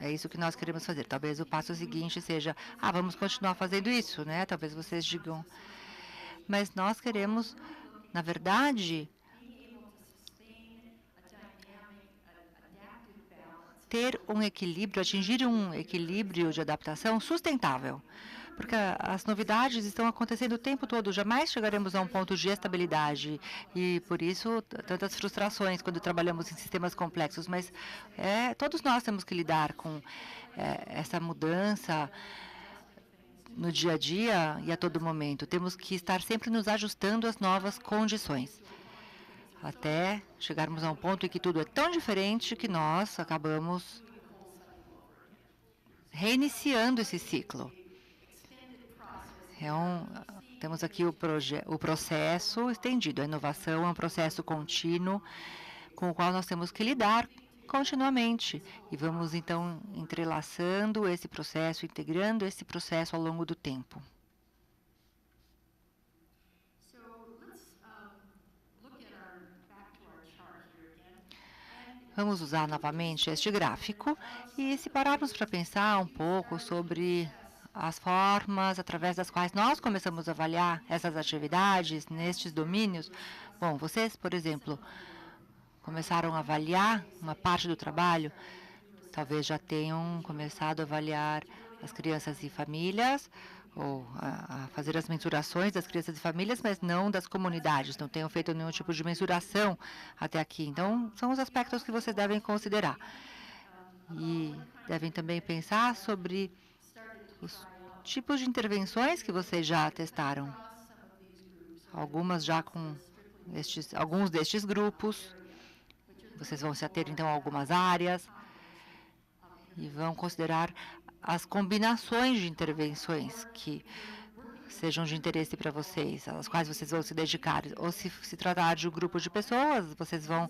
É isso que nós queremos fazer. Talvez o passo seguinte seja, vamos continuar fazendo isso, né? Talvez vocês digam. Mas nós queremos, na verdade, ter um equilíbrio, atingir um equilíbrio de adaptação sustentável. Porque as novidades estão acontecendo o tempo todo, jamais chegaremos a um ponto de estabilidade. E, por isso, tantas frustrações quando trabalhamos em sistemas complexos. Mas todos nós temos que lidar com essa mudança no dia a dia e a todo momento. Temos que estar sempre nos ajustando às novas condições, até chegarmos a um ponto em que tudo é tão diferente que nós acabamos reiniciando esse ciclo. Temos aqui o processo estendido. A inovação é um processo contínuo com o qual nós temos que lidar continuamente. E vamos, então, entrelaçando esse processo, integrando esse processo ao longo do tempo. Vamos usar novamente este gráfico e se pararmos para pensar um pouco sobre as formas através das quais nós começamos a avaliar essas atividades nestes domínios. Bom, vocês, por exemplo, começaram a avaliar uma parte do trabalho, talvez já tenham começado a avaliar as crianças e famílias, ou a fazer as mensurações das crianças e famílias, mas não das comunidades, não tenham feito nenhum tipo de mensuração até aqui. Então, são os aspectos que vocês devem considerar. E devem também pensar sobre os tipos de intervenções que vocês já testaram. Algumas já com alguns destes grupos. Vocês vão se ater, então, a algumas áreas e vão considerar as combinações de intervenções que sejam de interesse para vocês, às quais vocês vão se dedicar. Ou se tratar de um grupo de pessoas, vocês vão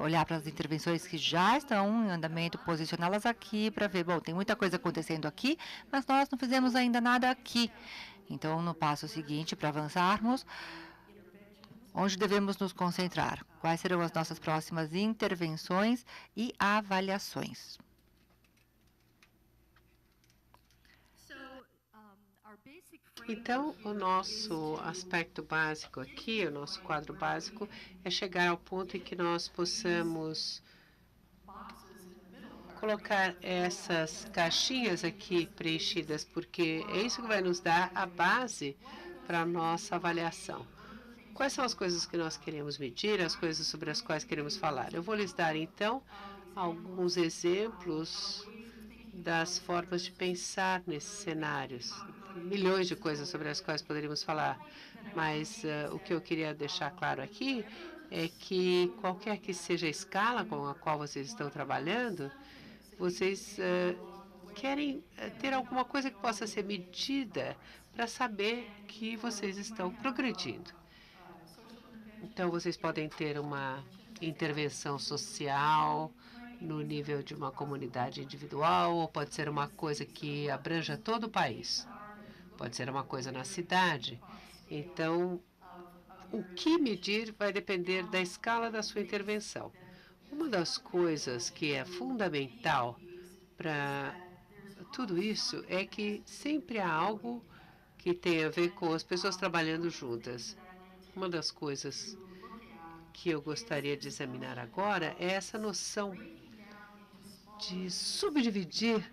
olhar para as intervenções que já estão em andamento, posicioná-las aqui para ver, bom, tem muita coisa acontecendo aqui, mas nós não fizemos ainda nada aqui. Então, no passo seguinte, para avançarmos, onde devemos nos concentrar? Quais serão as nossas próximas intervenções e avaliações? Então, o nosso aspecto básico aqui, o nosso quadro básico, é chegar ao ponto em que nós possamos colocar essas caixinhas aqui preenchidas, porque é isso que vai nos dar a base para a nossa avaliação. Quais são as coisas que nós queremos medir, as coisas sobre as quais queremos falar? Eu vou lhes dar, então, alguns exemplos das formas de pensar nesses cenários. Milhões de coisas sobre as quais poderíamos falar, mas o que eu queria deixar claro aqui é que qualquer que seja a escala com a qual vocês estão trabalhando, vocês querem ter alguma coisa que possa ser medida para saber que vocês estão progredindo. Então, vocês podem ter uma intervenção social no nível de uma comunidade individual, ou pode ser uma coisa que abranja todo o país. Pode ser uma coisa na cidade. Então, o que medir vai depender da escala da sua intervenção. Uma das coisas que é fundamental para tudo isso é que sempre há algo que tem a ver com as pessoas trabalhando juntas. Uma das coisas que eu gostaria de examinar agora é essa noção de subdividir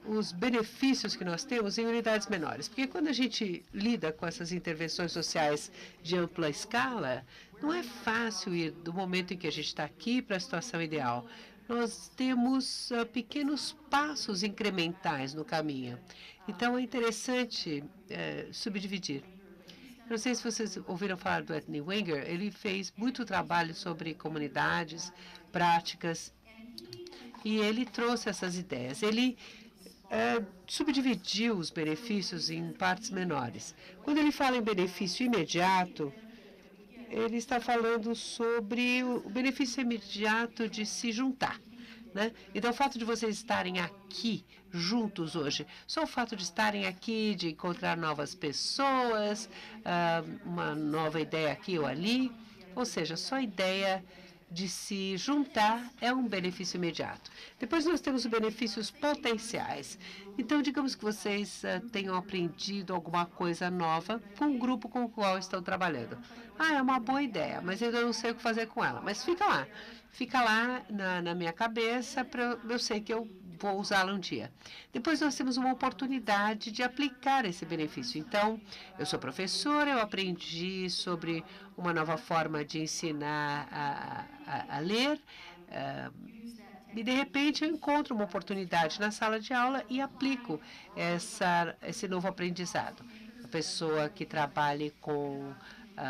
os benefícios que nós temos em unidades menores. Porque quando a gente lida com essas intervenções sociais de ampla escala, não é fácil ir do momento em que a gente está aqui para a situação ideal. Nós temos pequenos passos incrementais no caminho. Então, é interessante subdividir. Não sei se vocês ouviram falar do Anthony Wenger. Ele fez muito trabalho sobre comunidades, práticas, e ele trouxe essas ideias. Ele subdividiu os benefícios em partes menores. Quando ele fala em benefício imediato, ele está falando sobre o benefício imediato de se juntar. Né? Então, o fato de vocês estarem aqui juntos hoje, só o fato de estarem aqui, de encontrar novas pessoas, uma nova ideia aqui ou ali, ou seja, só a ideia de se juntar é um benefício imediato. Depois nós temos os benefícios potenciais. Então, digamos que vocês tenham aprendido alguma coisa nova com o grupo com o qual estão trabalhando. É uma boa ideia, mas eu ainda não sei o que fazer com ela. Mas fica lá. Fica lá na minha cabeça, para eu sei que eu vou usá-la um dia. Depois nós temos uma oportunidade de aplicar esse benefício. Então, eu sou professora, eu aprendi sobre uma nova forma de ensinar a ler, e de repente eu encontro uma oportunidade na sala de aula e aplico esse novo aprendizado. A pessoa que trabalhe com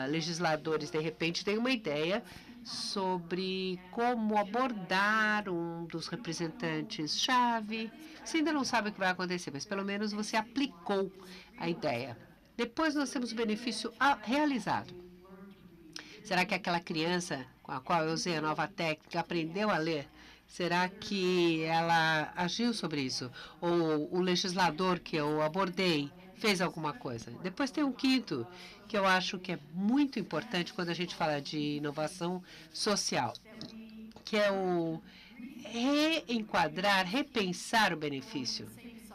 legisladores, de repente, tem uma ideia sobre como abordar um dos representantes-chave. Você ainda não sabe o que vai acontecer, mas pelo menos você aplicou a ideia. Depois nós temos o benefício realizado. Será que aquela criança com a qual eu usei a nova técnica aprendeu a ler? Será que ela agiu sobre isso? Ou o legislador que eu abordei fez alguma coisa? Depois tem um quinto, que eu acho que é muito importante quando a gente fala de inovação social, que é o reenquadrar, repensar o benefício.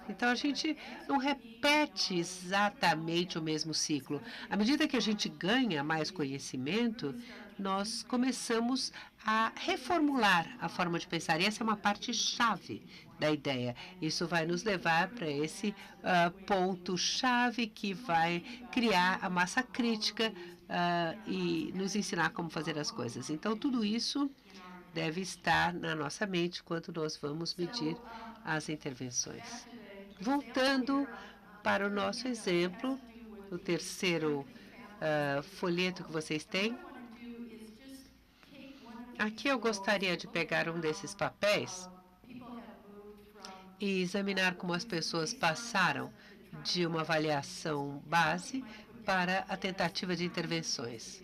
Então, a gente não repete exatamente o mesmo ciclo. À medida que a gente ganha mais conhecimento, nós começamos a reformular a forma de pensar. E essa é uma parte chave da ideia. Isso vai nos levar para esse ponto-chave que vai criar a massa crítica e nos ensinar como fazer as coisas. Então, tudo isso deve estar na nossa mente quando nós vamos medir as intervenções. Voltando para o nosso exemplo, o terceiro folheto que vocês têm. Aqui eu gostaria de pegar um desses papéis e examinar como as pessoas passaram de uma avaliação base para a tentativa de intervenções.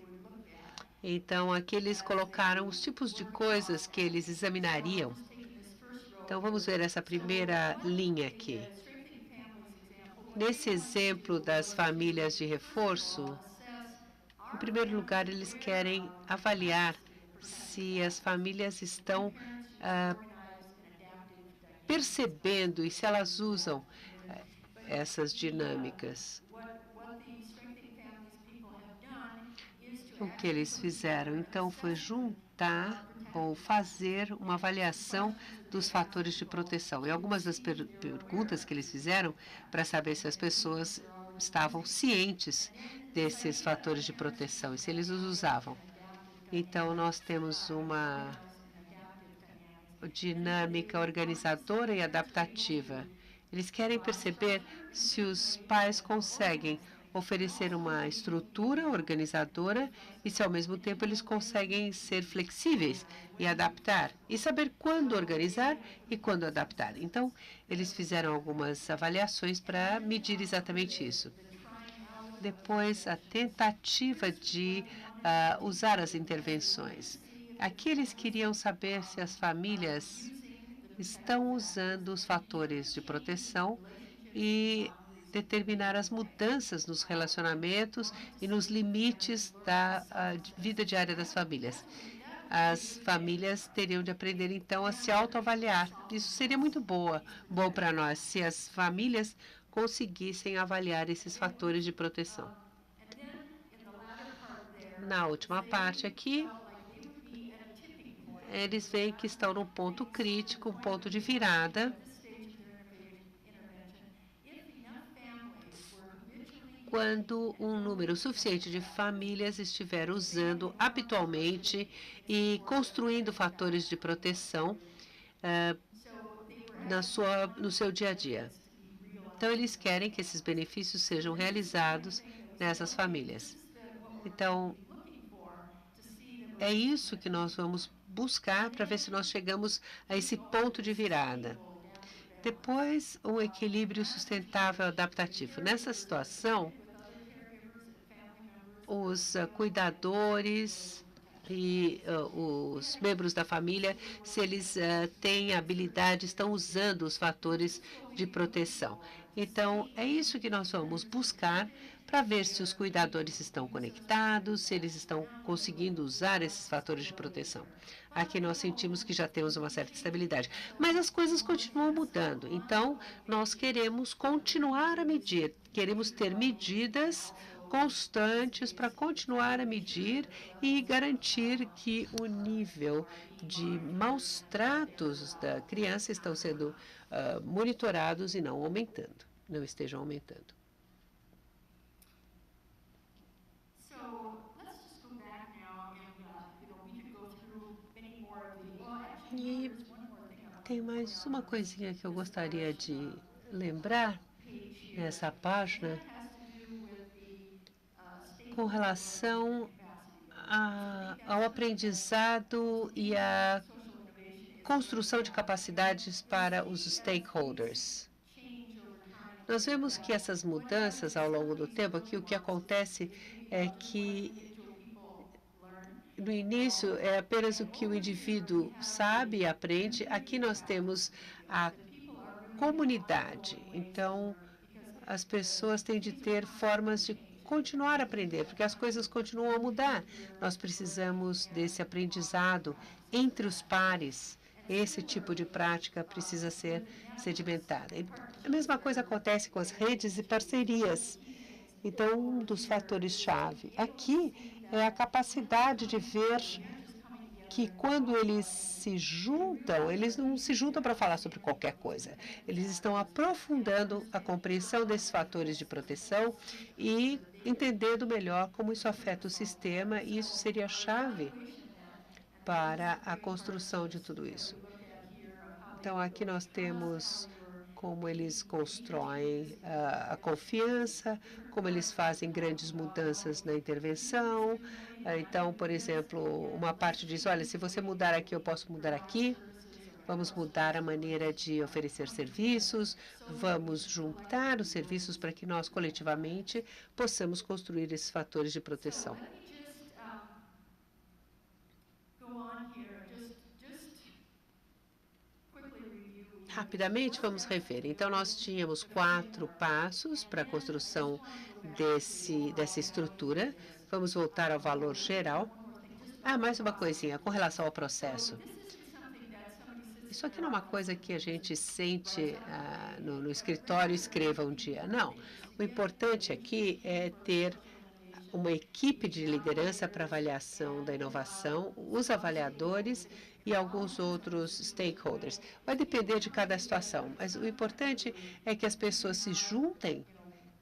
Então, aqui eles colocaram os tipos de coisas que eles examinariam. Então, vamos ver essa primeira linha aqui. Nesse exemplo das famílias de reforço, em primeiro lugar, eles querem avaliar se as famílias estão percebendo e se elas usam essas dinâmicas. O que eles fizeram, então, foi juntar ou fazer uma avaliação dos fatores de proteção. E algumas das perguntas que eles fizeram para saber se as pessoas estavam cientes desses fatores de proteção e se eles os usavam. Então, nós temos uma dinâmica organizadora e adaptativa. Eles querem perceber se os pais conseguem oferecer uma estrutura organizadora e se, ao mesmo tempo, eles conseguem ser flexíveis e adaptar, e saber quando organizar e quando adaptar. Então, eles fizeram algumas avaliações para medir exatamente isso. Depois, a tentativa de usar as intervenções. Aqui eles queriam saber se as famílias estão usando os fatores de proteção e determinar as mudanças nos relacionamentos e nos limites da vida diária das famílias. As famílias teriam de aprender, então, a se autoavaliar. Isso seria muito bom para nós, se as famílias conseguissem avaliar esses fatores de proteção. Na última parte aqui, eles veem que estão num ponto crítico, um ponto de virada. Quando um número suficiente de famílias estiver usando habitualmente e construindo fatores de proteção no seu dia a dia. Então, eles querem que esses benefícios sejam realizados nessas famílias. Então, é isso que nós vamos buscar para ver se nós chegamos a esse ponto de virada. Depois, um equilíbrio sustentável adaptativo. Nessa situação, os cuidadores e os membros da família, se eles têm habilidade, estão usando os fatores de proteção. Então, é isso que nós vamos buscar para ver se os cuidadores estão conectados, se eles estão conseguindo usar esses fatores de proteção. Aqui nós sentimos que já temos uma certa estabilidade, mas as coisas continuam mudando. Então, nós queremos continuar a medir, queremos ter medidas constantes para continuar a medir e garantir que o nível de maus tratos da criança estão sendo monitorados e não estejam aumentando. E tem mais uma coisinha que eu gostaria de lembrar nessa página com relação ao aprendizado e à construção de capacidades para os stakeholders. Nós vemos que essas mudanças ao longo do tempo, aqui o que acontece é que no início é apenas o que o indivíduo sabe e aprende. Aqui nós temos a comunidade. Então, as pessoas têm de ter formas de continuar a aprender, porque as coisas continuam a mudar. Nós precisamos desse aprendizado entre os pares. Esse tipo de prática precisa ser sedimentada. E a mesma coisa acontece com as redes e parcerias. Então, um dos fatores-chave aqui é a capacidade de ver que quando eles se juntam, eles não se juntam para falar sobre qualquer coisa. Eles estão aprofundando a compreensão desses fatores de proteção e entendendo melhor como isso afeta o sistema, e isso seria a chave para a construção de tudo isso. Então, aqui nós temos como eles constroem a confiança, como eles fazem grandes mudanças na intervenção. Então, por exemplo, uma parte diz, olha, se você mudar aqui, eu posso mudar aqui. Vamos mudar a maneira de oferecer serviços, vamos juntar os serviços para que nós, coletivamente, possamos construir esses fatores de proteção. Rapidamente, vamos rever. Então, nós tínhamos 4 passos para a construção dessa estrutura. Vamos voltar ao valor geral. Mais uma coisinha com relação ao processo. Isso aqui não é uma coisa que a gente sente no escritório e escreva um dia. Não. O importante aqui é ter uma equipe de liderança para avaliação da inovação, os avaliadores e alguns outros stakeholders. Vai depender de cada situação, mas o importante é que as pessoas se juntem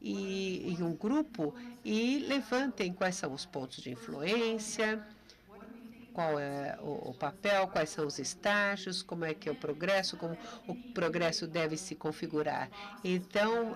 em um grupo e levantem quais são os pontos de influência, qual é o papel, quais são os estágios, como é que é o progresso, como o progresso deve se configurar. Então,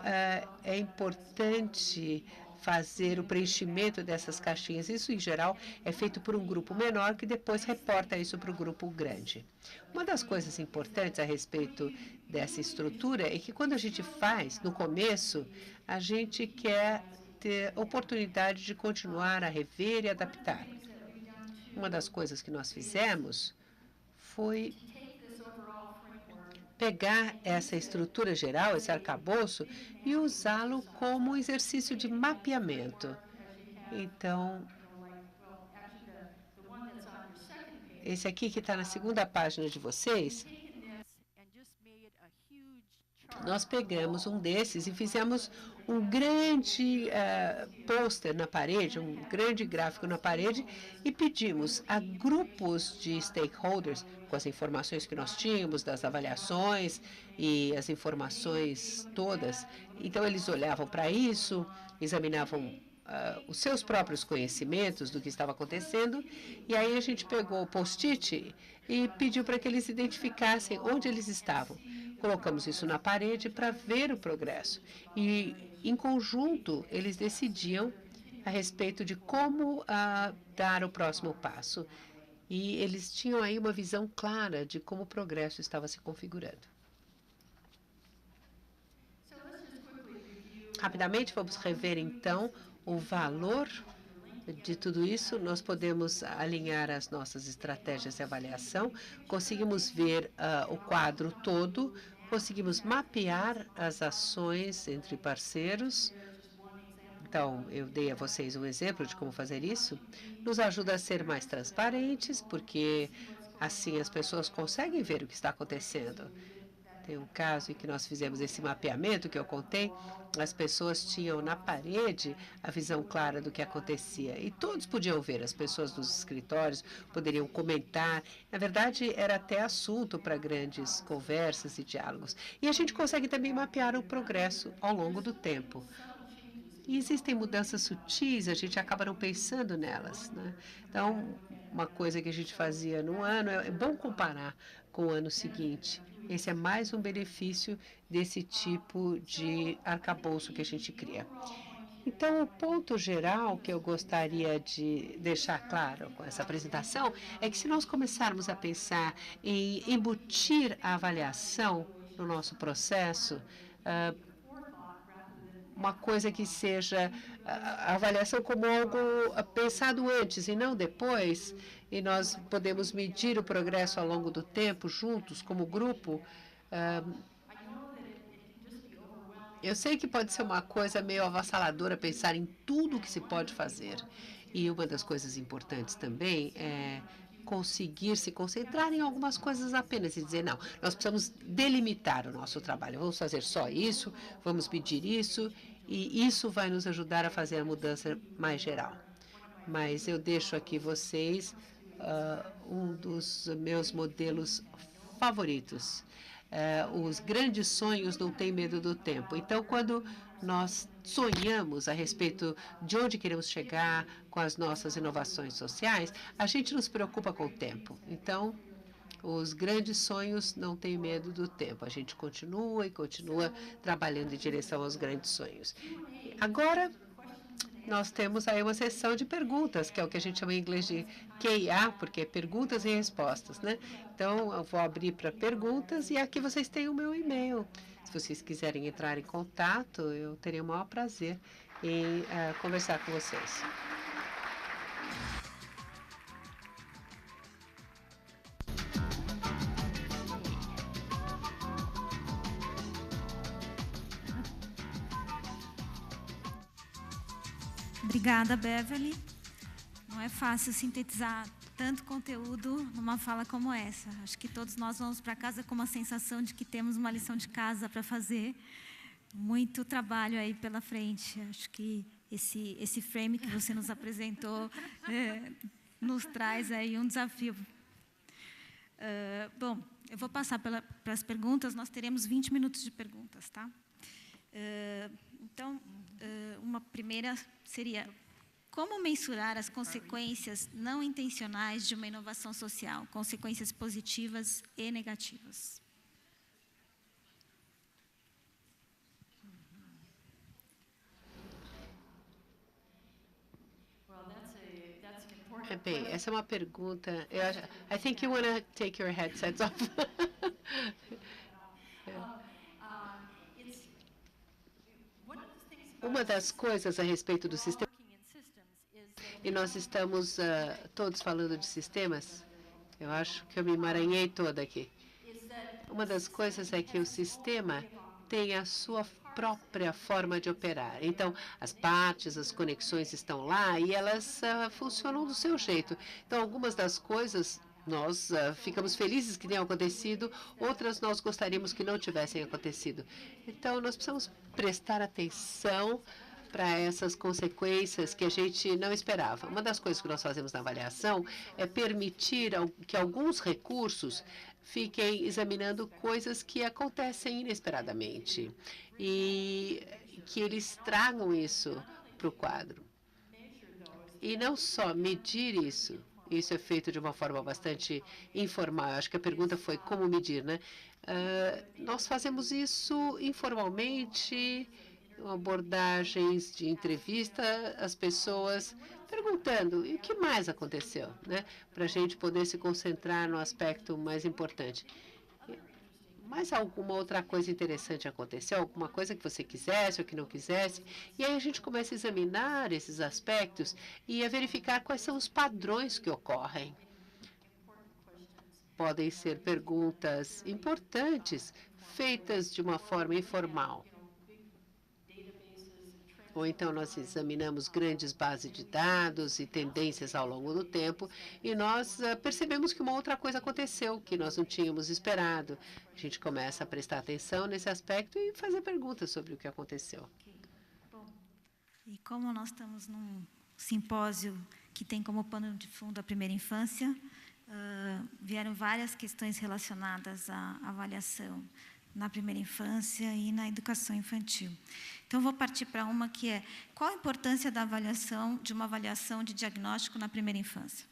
é importante fazer o preenchimento dessas caixinhas. Isso, em geral, é feito por um grupo menor que depois reporta isso para o grupo grande. Uma das coisas importantes a respeito dessa estrutura é que quando a gente faz, no começo, a gente quer ter oportunidade de continuar a rever e adaptar. Uma das coisas que nós fizemos foi pegar essa estrutura geral, esse arcabouço, e usá-lo como exercício de mapeamento. Então, esse aqui que está na segunda página de vocês, nós pegamos um desses e fizemos um grande pôster na parede, um grande gráfico na parede, e pedimos a grupos de stakeholders, com as informações que nós tínhamos, das avaliações e as informações todas. Então, eles olhavam para isso, examinavam os seus próprios conhecimentos do que estava acontecendo, e aí a gente pegou o post-it e pediu para que eles identificassem onde eles estavam. Colocamos isso na parede para ver o progresso. E, em conjunto, eles decidiam a respeito de como dar o próximo passo. E eles tinham aí uma visão clara de como o progresso estava se configurando. Rapidamente, vamos rever, então, o valor de tudo isso. Nós podemos alinhar as nossas estratégias de avaliação, conseguimos ver o quadro todo, conseguimos mapear as ações entre parceiros. Então, eu dei a vocês um exemplo de como fazer isso. Nos ajuda a ser mais transparentes, porque assim as pessoas conseguem ver o que está acontecendo. Tem um caso em que nós fizemos esse mapeamento que eu contei. As pessoas tinham na parede a visão clara do que acontecia. E todos podiam ver, as pessoas dos escritórios poderiam comentar. Na verdade, era até assunto para grandes conversas e diálogos. E a gente consegue também mapear o progresso ao longo do tempo. E existem mudanças sutis, a gente acaba não pensando nelas, né? Então, uma coisa que a gente fazia no ano, é bom comparar com o ano seguinte. Esse é mais um benefício desse tipo de arcabouço que a gente cria. Então, o ponto geral que eu gostaria de deixar claro com essa apresentação é que se nós começarmos a pensar em embutir a avaliação no nosso processo, uma coisa que seja a avaliação como algo pensado antes e não depois, e nós podemos medir o progresso ao longo do tempo, juntos, como grupo. Eu sei que pode ser uma coisa meio avassaladora pensar em tudo que se pode fazer. E uma das coisas importantes também é conseguir se concentrar em algumas coisas apenas e dizer, não, nós precisamos delimitar o nosso trabalho. Vamos fazer só isso, vamos pedir isso, e isso vai nos ajudar a fazer a mudança mais geral. Mas eu deixo aqui vocês um dos meus modelos favoritos. Os grandes sonhos não têm medo do tempo. Então, quando nós sonhamos a respeito de onde queremos chegar com as nossas inovações sociais, a gente nos preocupa com o tempo. Então, os grandes sonhos não têm medo do tempo. A gente continua e continua trabalhando em direção aos grandes sonhos. Agora, nós temos aí uma sessão de perguntas, que é o que a gente chama em inglês de Q&A, porque é perguntas e respostas, né? Então, eu vou abrir para perguntas e aqui vocês têm o meu e-mail. Se vocês quiserem entrar em contato, eu teria o maior prazer em conversar com vocês. Obrigada, Beverly. Não é fácil sintetizar tanto conteúdo numa fala como essa. Acho que todos nós vamos para casa com uma sensação de que temos uma lição de casa para fazer. Muito trabalho aí pela frente. Acho que esse frame que você nos apresentou nos traz aí um desafio. Bom, eu vou passar para as perguntas, nós teremos 20 minutos de perguntas, tá? Então, uma primeira seria: como mensurar as consequências não intencionais de uma inovação social, consequências positivas e negativas? Bem, essa é uma pergunta. I think you want to take your headsets off. Uma das coisas a respeito do sistema, e nós estamos todos falando de sistemas, eu acho que eu me emaranhei toda aqui. Uma das coisas é que o sistema tem a sua própria forma de operar. Então, as partes, as conexões estão lá e elas funcionam do seu jeito. Então, algumas das coisas nós ficamos felizes que tenham acontecido, outras nós gostaríamos que não tivessem acontecido. Então, nós precisamos prestar atenção para essas consequências que a gente não esperava. Uma das coisas que nós fazemos na avaliação é permitir que alguns recursos fiquem examinando coisas que acontecem inesperadamente e que eles tragam isso para o quadro. E não só medir isso. Isso é feito de uma forma bastante informal. Acho que a pergunta foi como medir, né? Nós fazemos isso informalmente, abordagens de entrevista, as pessoas perguntando e o que mais aconteceu, né? Para a gente poder se concentrar no aspecto mais importante. Mas alguma outra coisa interessante aconteceu? Alguma coisa que você quisesse ou que não quisesse? E aí a gente começa a examinar esses aspectos e a verificar quais são os padrões que ocorrem. Podem ser perguntas importantes, feitas de uma forma informal. Ou então nós examinamos grandes bases de dados e tendências ao longo do tempo e nós percebemos que uma outra coisa aconteceu que nós não tínhamos esperado. A gente começa a prestar atenção nesse aspecto e fazer perguntas sobre o que aconteceu. E como nós estamos num simpósio que tem como pano de fundo a primeira infância, vieram várias questões relacionadas à avaliação na primeira infância e na educação infantil. Então, vou partir para uma que é: qual a importância da avaliação, de uma avaliação de diagnóstico na primeira infância?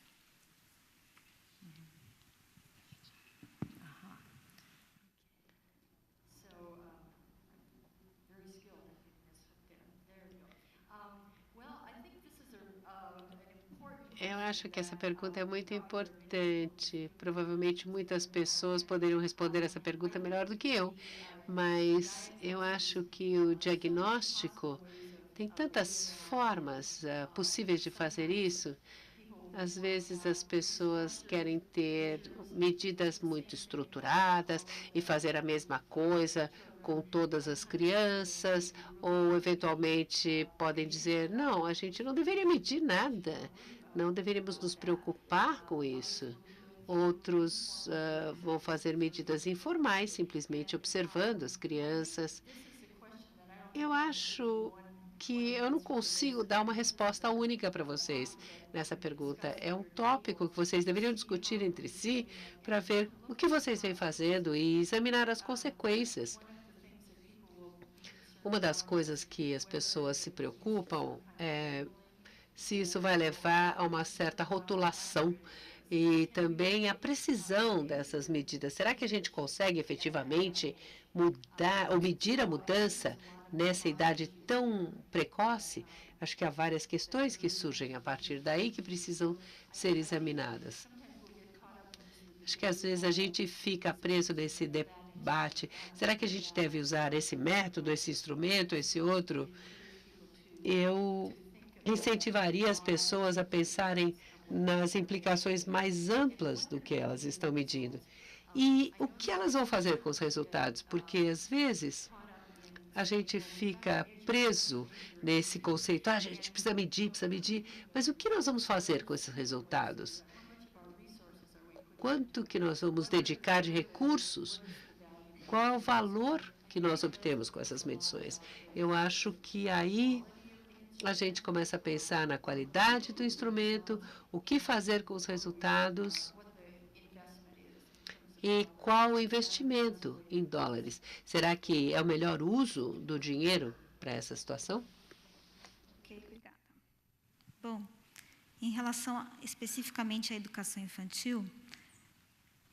Eu acho que essa pergunta é muito importante. Provavelmente muitas pessoas poderiam responder essa pergunta melhor do que eu, mas eu acho que o diagnóstico tem tantas formas possíveis de fazer isso. Às vezes as pessoas querem ter medidas muito estruturadas e fazer a mesma coisa com todas as crianças, ou eventualmente podem dizer: não, a gente não deveria medir nada. Não deveríamos nos preocupar com isso. Outros vão fazer medidas informais, simplesmente observando as crianças. Eu acho que eu não consigo dar uma resposta única para vocês nessa pergunta. É um tópico que vocês deveriam discutir entre si para ver o que vocês vêm fazendo e examinar as consequências. Uma das coisas que as pessoas se preocupam é se isso vai levar a uma certa rotulação e também a precisão dessas medidas. Será que a gente consegue efetivamente mudar ou medir a mudança nessa idade tão precoce? Acho que há várias questões que surgem a partir daí que precisam ser examinadas. Acho que às vezes a gente fica preso nesse debate. Será que a gente deve usar esse método, esse instrumento, esse outro? Eu incentivaria as pessoas a pensarem nas implicações mais amplas do que elas estão medindo. E o que elas vão fazer com os resultados? Porque, às vezes, a gente fica preso nesse conceito: a gente precisa medir, mas o que nós vamos fazer com esses resultados? Quanto que nós vamos dedicar de recursos? Qual é o valor que nós obtemos com essas medições? Eu acho que aí a gente começa a pensar na qualidade do instrumento, o que fazer com os resultados e qual o investimento em dólares. Será que é o melhor uso do dinheiro para essa situação? Ok, obrigada. Bom, em relação especificamente à educação infantil,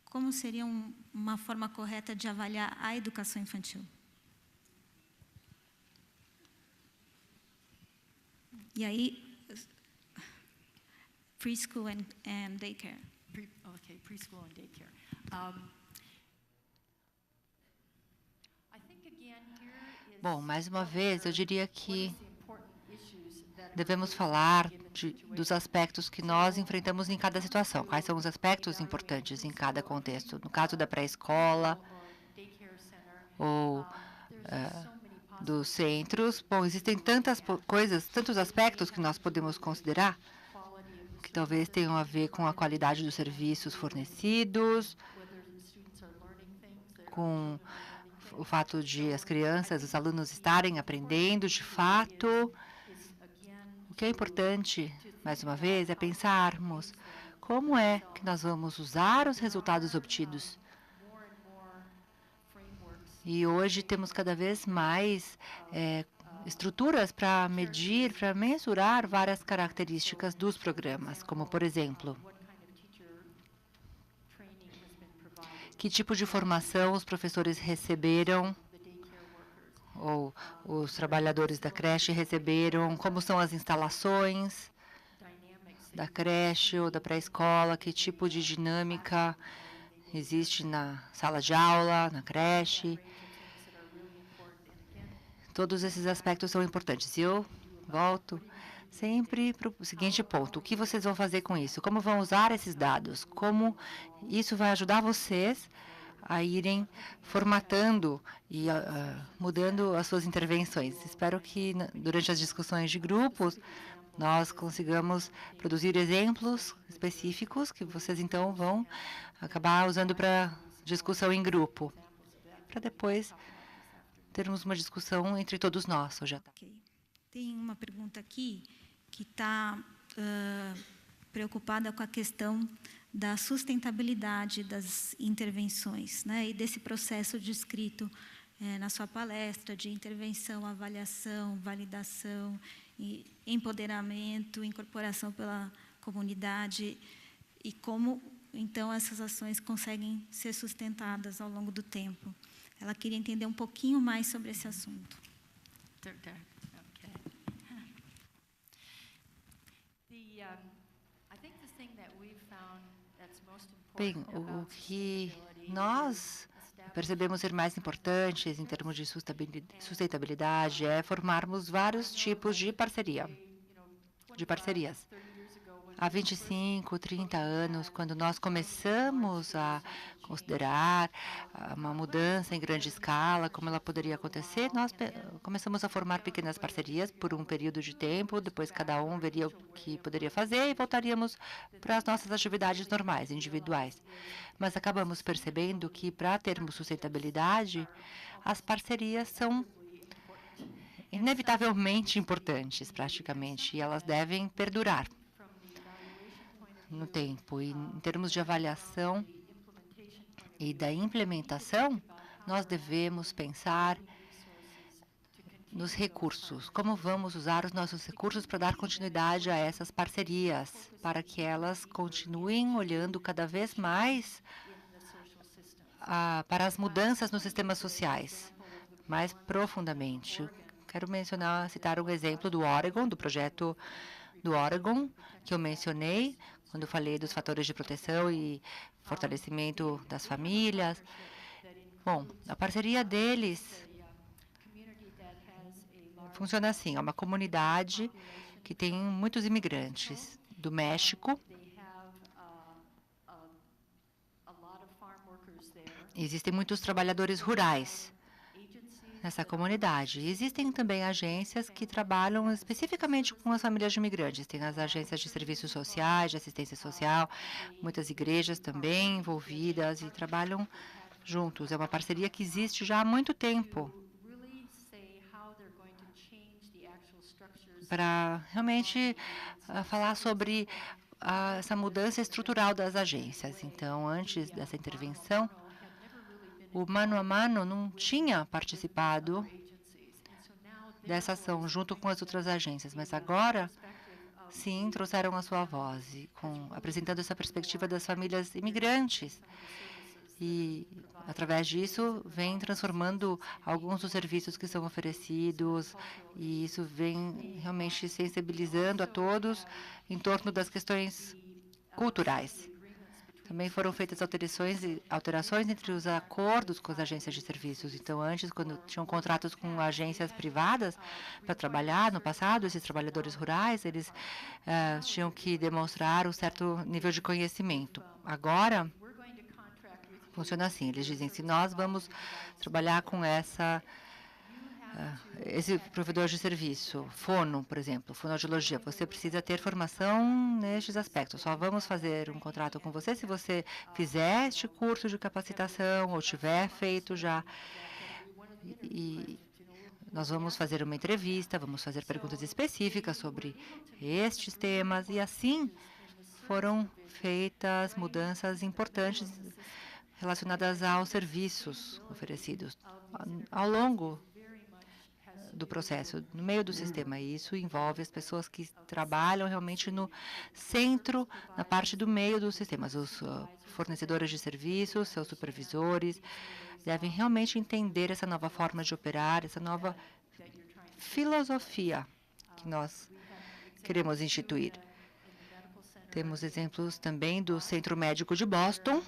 como seria uma forma correta de avaliar a educação infantil? E aí, preschool and daycare. Preschool and daycare. I think again here is Bom, mais uma vez, eu diria que the important issues that devemos falar dos aspectos que nós enfrentamos em cada situação. Quais são os aspectos importantes em cada contexto? No caso da pré-escola daycare center, ou there's so many dos centros. Bom, existem tantas coisas, tantos aspectos que nós podemos considerar quality of que talvez tenham a ver com a qualidade dos serviços fornecidos, whether the students are learning things that com o fato de as crianças, os alunos estarem aprendendo de fato. is again O que é importante, mais uma vez, é pensarmos como é que nós vamos usar os resultados obtidos. more and more frameworks E hoje temos cada vez mais estruturas para medir, para mensurar várias características dos programas, como, por exemplo, what kind of teacher training has been provided, que tipo de formação os professores receberam the daycare workers, ou os trabalhadores da creche receberam, como são as instalações dynamics da creche ou da pré-escola, que tipo de dinâmica existe na sala de aula, na creche. that are really important. And again, Todos esses aspectos são importantes. E eu volto sempre para o seguinte ponto: o que vocês vão fazer com isso? Como vão usar esses dados? Como isso vai ajudar vocês a irem formatando e mudando as suas intervenções? Espero que durante as discussões de grupos nós consigamos produzir exemplos específicos que vocês então vão acabar usando para discussão em grupo, para depois termos uma discussão entre todos nós hoje à tarde. Ok. Tem uma pergunta aqui que está preocupada com a questão da sustentabilidade das intervenções, né, e desse processo descrito na sua palestra de intervenção, avaliação, validação, e empoderamento, incorporação pela comunidade e como, então, essas ações conseguem ser sustentadas ao longo do tempo. Ela queria entender um pouquinho mais sobre esse assunto. okay. I think the thing that we've found that's most Bem, important o about que sustainability nós percebemos ser mais importantes em termos de sustentabilidade é formarmos vários tipos de parceria, de parcerias. Há 25, 30 anos, quando nós começamos a considerar uma mudança em grande escala, como ela poderia acontecer, nós começamos a formar pequenas parcerias por um período de tempo, depois cada um veria o que poderia fazer e voltaríamos para as nossas atividades normais, individuais. Mas acabamos percebendo que, para termos sustentabilidade, as parcerias são inevitavelmente importantes, praticamente, e elas devem perdurar no tempo. E em termos de avaliação e da implementação, nós devemos pensar nos recursos. Como vamos usar os nossos recursos para dar continuidade a essas parcerias, para que elas continuem olhando cada vez mais para as mudanças nos sistemas sociais, mais profundamente. Quero citar um exemplo do Oregon, do projeto do Oregon, que eu mencionei, quando eu falei dos fatores de proteção e fortalecimento das famílias. Bom, a parceria deles funciona assim: é uma comunidade que tem muitos imigrantes do México. Existem muitos trabalhadores rurais nessa comunidade. Existem também agências que trabalham especificamente com as famílias de imigrantes. Tem as agências de serviços sociais, de assistência social, muitas igrejas também envolvidas e trabalham juntos. É uma parceria que existe já há muito tempo. para realmente falar sobre essa mudança estrutural das agências. Então, antes dessa intervenção, o Mano a Mano não tinha participado dessa ação junto com as outras agências, mas agora, sim, trouxeram a sua voz, apresentando essa perspectiva das famílias imigrantes. E, através disso, vem transformando alguns dos serviços que são oferecidos, e isso vem realmente sensibilizando a todos em torno das questões culturais. Também foram feitas alterações entre os acordos com as agências de serviços. Então, antes, quando tinham contratos com agências privadas para trabalhar, no passado, esses trabalhadores rurais, eles tinham que demonstrar um certo nível de conhecimento. Agora, funciona assim, eles dizem, se nós vamos trabalhar com esse provedor de serviço, fono, por exemplo, fonoaudiologia, você precisa ter formação nestes aspectos. Só vamos fazer um contrato com você se você fizer este curso de capacitação ou tiver feito já. E nós vamos fazer uma entrevista, vamos fazer perguntas específicas sobre estes temas, e assim foram feitas mudanças importantes relacionadas aos serviços oferecidos ao longo do processo, no meio do sistema. E isso envolve as pessoas que trabalham realmente no centro, na parte do meio dos sistemas. Os fornecedores de serviços, seus supervisores, devem realmente entender essa nova forma de operar, essa nova filosofia que nós queremos instituir. Temos exemplos também do Centro Médico de Boston,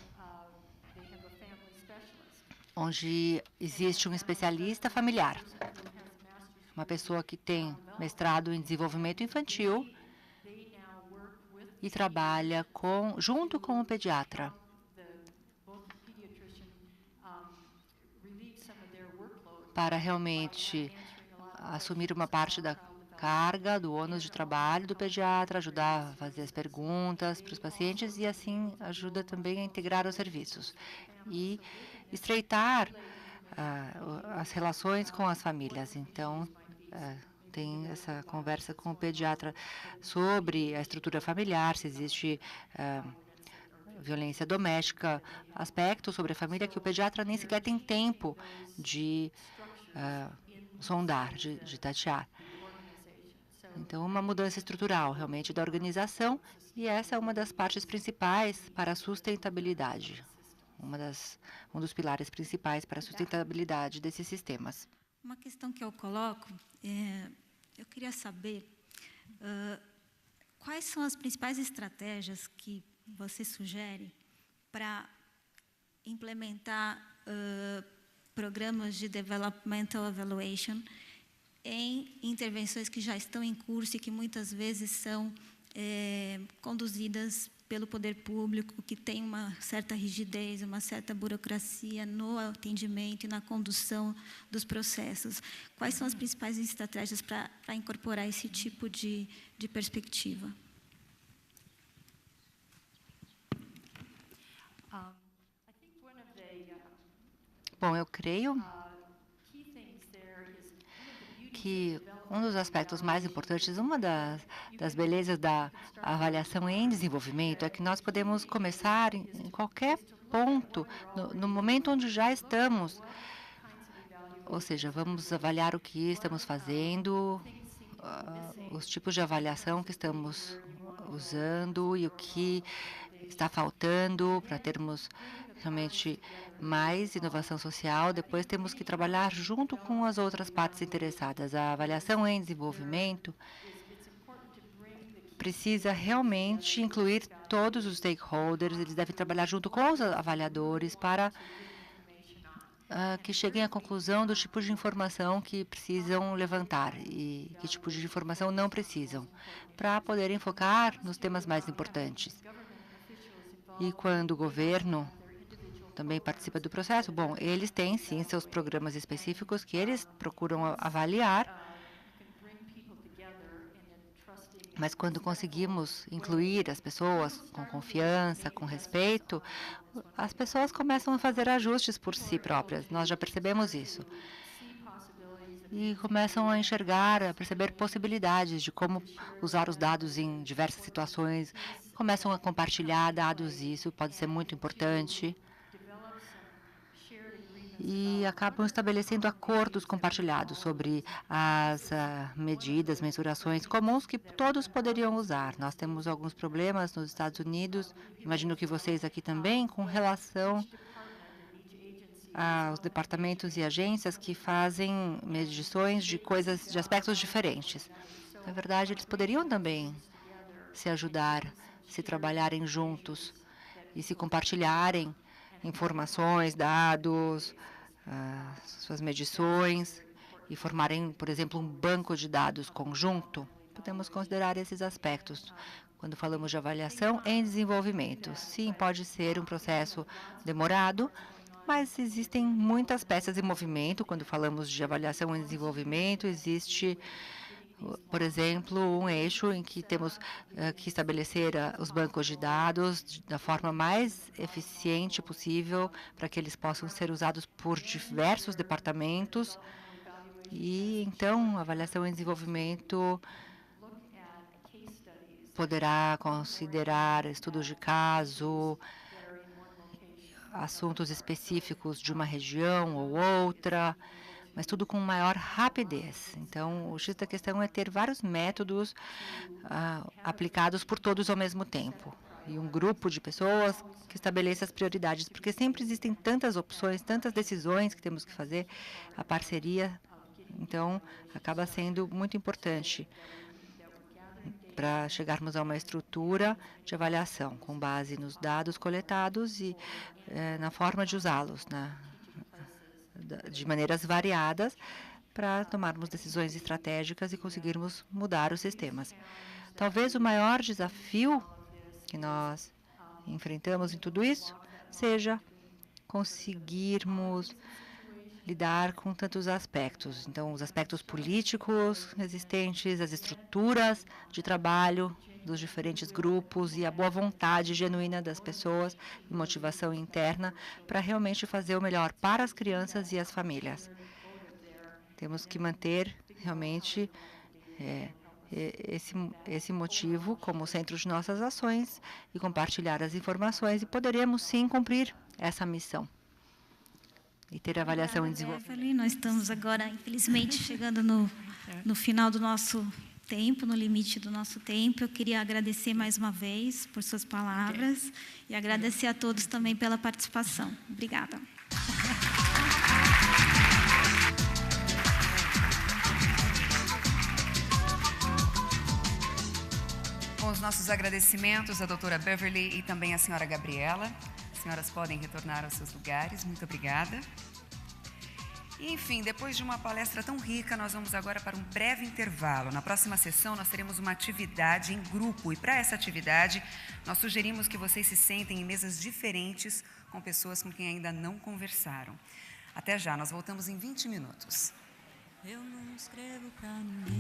onde existe um especialista familiar, uma pessoa que tem mestrado em desenvolvimento infantil e trabalha junto com o pediatra para realmente assumir uma parte da carga, do ônus de trabalho do pediatra, ajudar a fazer as perguntas para os pacientes e, assim, ajuda também a integrar os serviços e estreitar as relações com as famílias. Então, tem essa conversa com o pediatra sobre a estrutura familiar, se existe violência doméstica, aspectos sobre a família que o pediatra nem sequer tem tempo de sondar, de tatear. Então, uma mudança estrutural, realmente, da organização, e essa é uma das partes principais para a sustentabilidade, um dos pilares principais para a sustentabilidade desses sistemas. Uma questão que eu coloco, eu queria saber quais são as principais estratégias que você sugere para implementar programas de Developmental Evaluation em intervenções que já estão em curso e que muitas vezes são conduzidas pelo poder público, que tem uma certa rigidez, uma certa burocracia no atendimento e na condução dos processos. Quais são as principais estratégias para incorporar esse tipo de perspectiva? Bom, eu creio que um dos aspectos mais importantes, uma das belezas da avaliação em desenvolvimento é que nós podemos começar em qualquer ponto, no momento onde já estamos. Ou seja, vamos avaliar o que estamos fazendo, os tipos de avaliação que estamos usando e o que está faltando para termos realmente mais inovação social. Depois temos que trabalhar junto com as outras partes interessadas. A avaliação em desenvolvimento precisa realmente incluir todos os stakeholders, eles devem trabalhar junto com os avaliadores para que cheguem à conclusão do tipo de informação que precisam levantar e que tipo de informação não precisam, para poderem focar nos temas mais importantes. E quando o governo também participa do processo, bom, eles têm sim seus programas específicos que eles procuram avaliar, mas quando conseguimos incluir as pessoas com confiança, com respeito, as pessoas começam a fazer ajustes por si próprias. Nós já percebemos isso. e começam a enxergar, a perceber possibilidades de como usar os dados em diversas situações, começam a compartilhar dados, e isso pode ser muito importante. E acabam estabelecendo acordos compartilhados sobre as medidas, mensurações comuns que todos poderiam usar. Nós temos alguns problemas nos Estados Unidos, imagino que vocês aqui também, com relação aos departamentos e agências que fazem medições de coisas, de aspectos diferentes. Na verdade, eles poderiam também se ajudar, se trabalharem juntos e se compartilharem informações, dados, suas medições e formarem, por exemplo, um banco de dados conjunto. Podemos considerar esses aspectos quando falamos de avaliação em desenvolvimento. Sim, pode ser um processo demorado, mas existem muitas peças em movimento quando falamos de avaliação em desenvolvimento. Existe, por exemplo, um eixo em que temos que estabelecer os bancos de dados da forma mais eficiente possível para que eles possam ser usados por diversos departamentos. E, então, a avaliação em desenvolvimento poderá considerar estudos de caso, assuntos específicos de uma região ou outra, mas tudo com maior rapidez. Então, o X da questão é ter vários métodos aplicados por todos ao mesmo tempo. E um grupo de pessoas que estabeleça as prioridades, porque sempre existem tantas opções, tantas decisões que temos que fazer. A parceria, então, acaba sendo muito importante para chegarmos a uma estrutura de avaliação com base nos dados coletados e na forma de usá-los, de maneiras variadas, para tomarmos decisões estratégicas e conseguirmos mudar os sistemas. Talvez o maior desafio que nós enfrentamos em tudo isso seja conseguirmos lidar com tantos aspectos. Então, os aspectos políticos existentes, as estruturas de trabalho dos diferentes grupos e a boa vontade genuína das pessoas e motivação interna para realmente fazer o melhor para as crianças e as famílias. Temos que manter realmente esse motivo como centro de nossas ações e compartilhar as informações, e poderemos sim cumprir essa missão e ter avaliação em desenvolvimento. Beverly, nós estamos agora, infelizmente, chegando no final do nosso tempo, no limite do nosso tempo. Eu queria agradecer mais uma vez por suas palavras e agradecer a todos também pela participação. Obrigada. Com os nossos agradecimentos à doutora Beverly e também à senhora Gabriela. As senhoras podem retornar aos seus lugares. Muito obrigada. E, enfim, depois de uma palestra tão rica, nós vamos agora para um breve intervalo. Na próxima sessão, nós teremos uma atividade em grupo. E, para essa atividade, nós sugerimos que vocês se sentem em mesas diferentes com pessoas com quem ainda não conversaram. Até já, nós voltamos em 20 minutos. Eu não escrevo pra ninguém.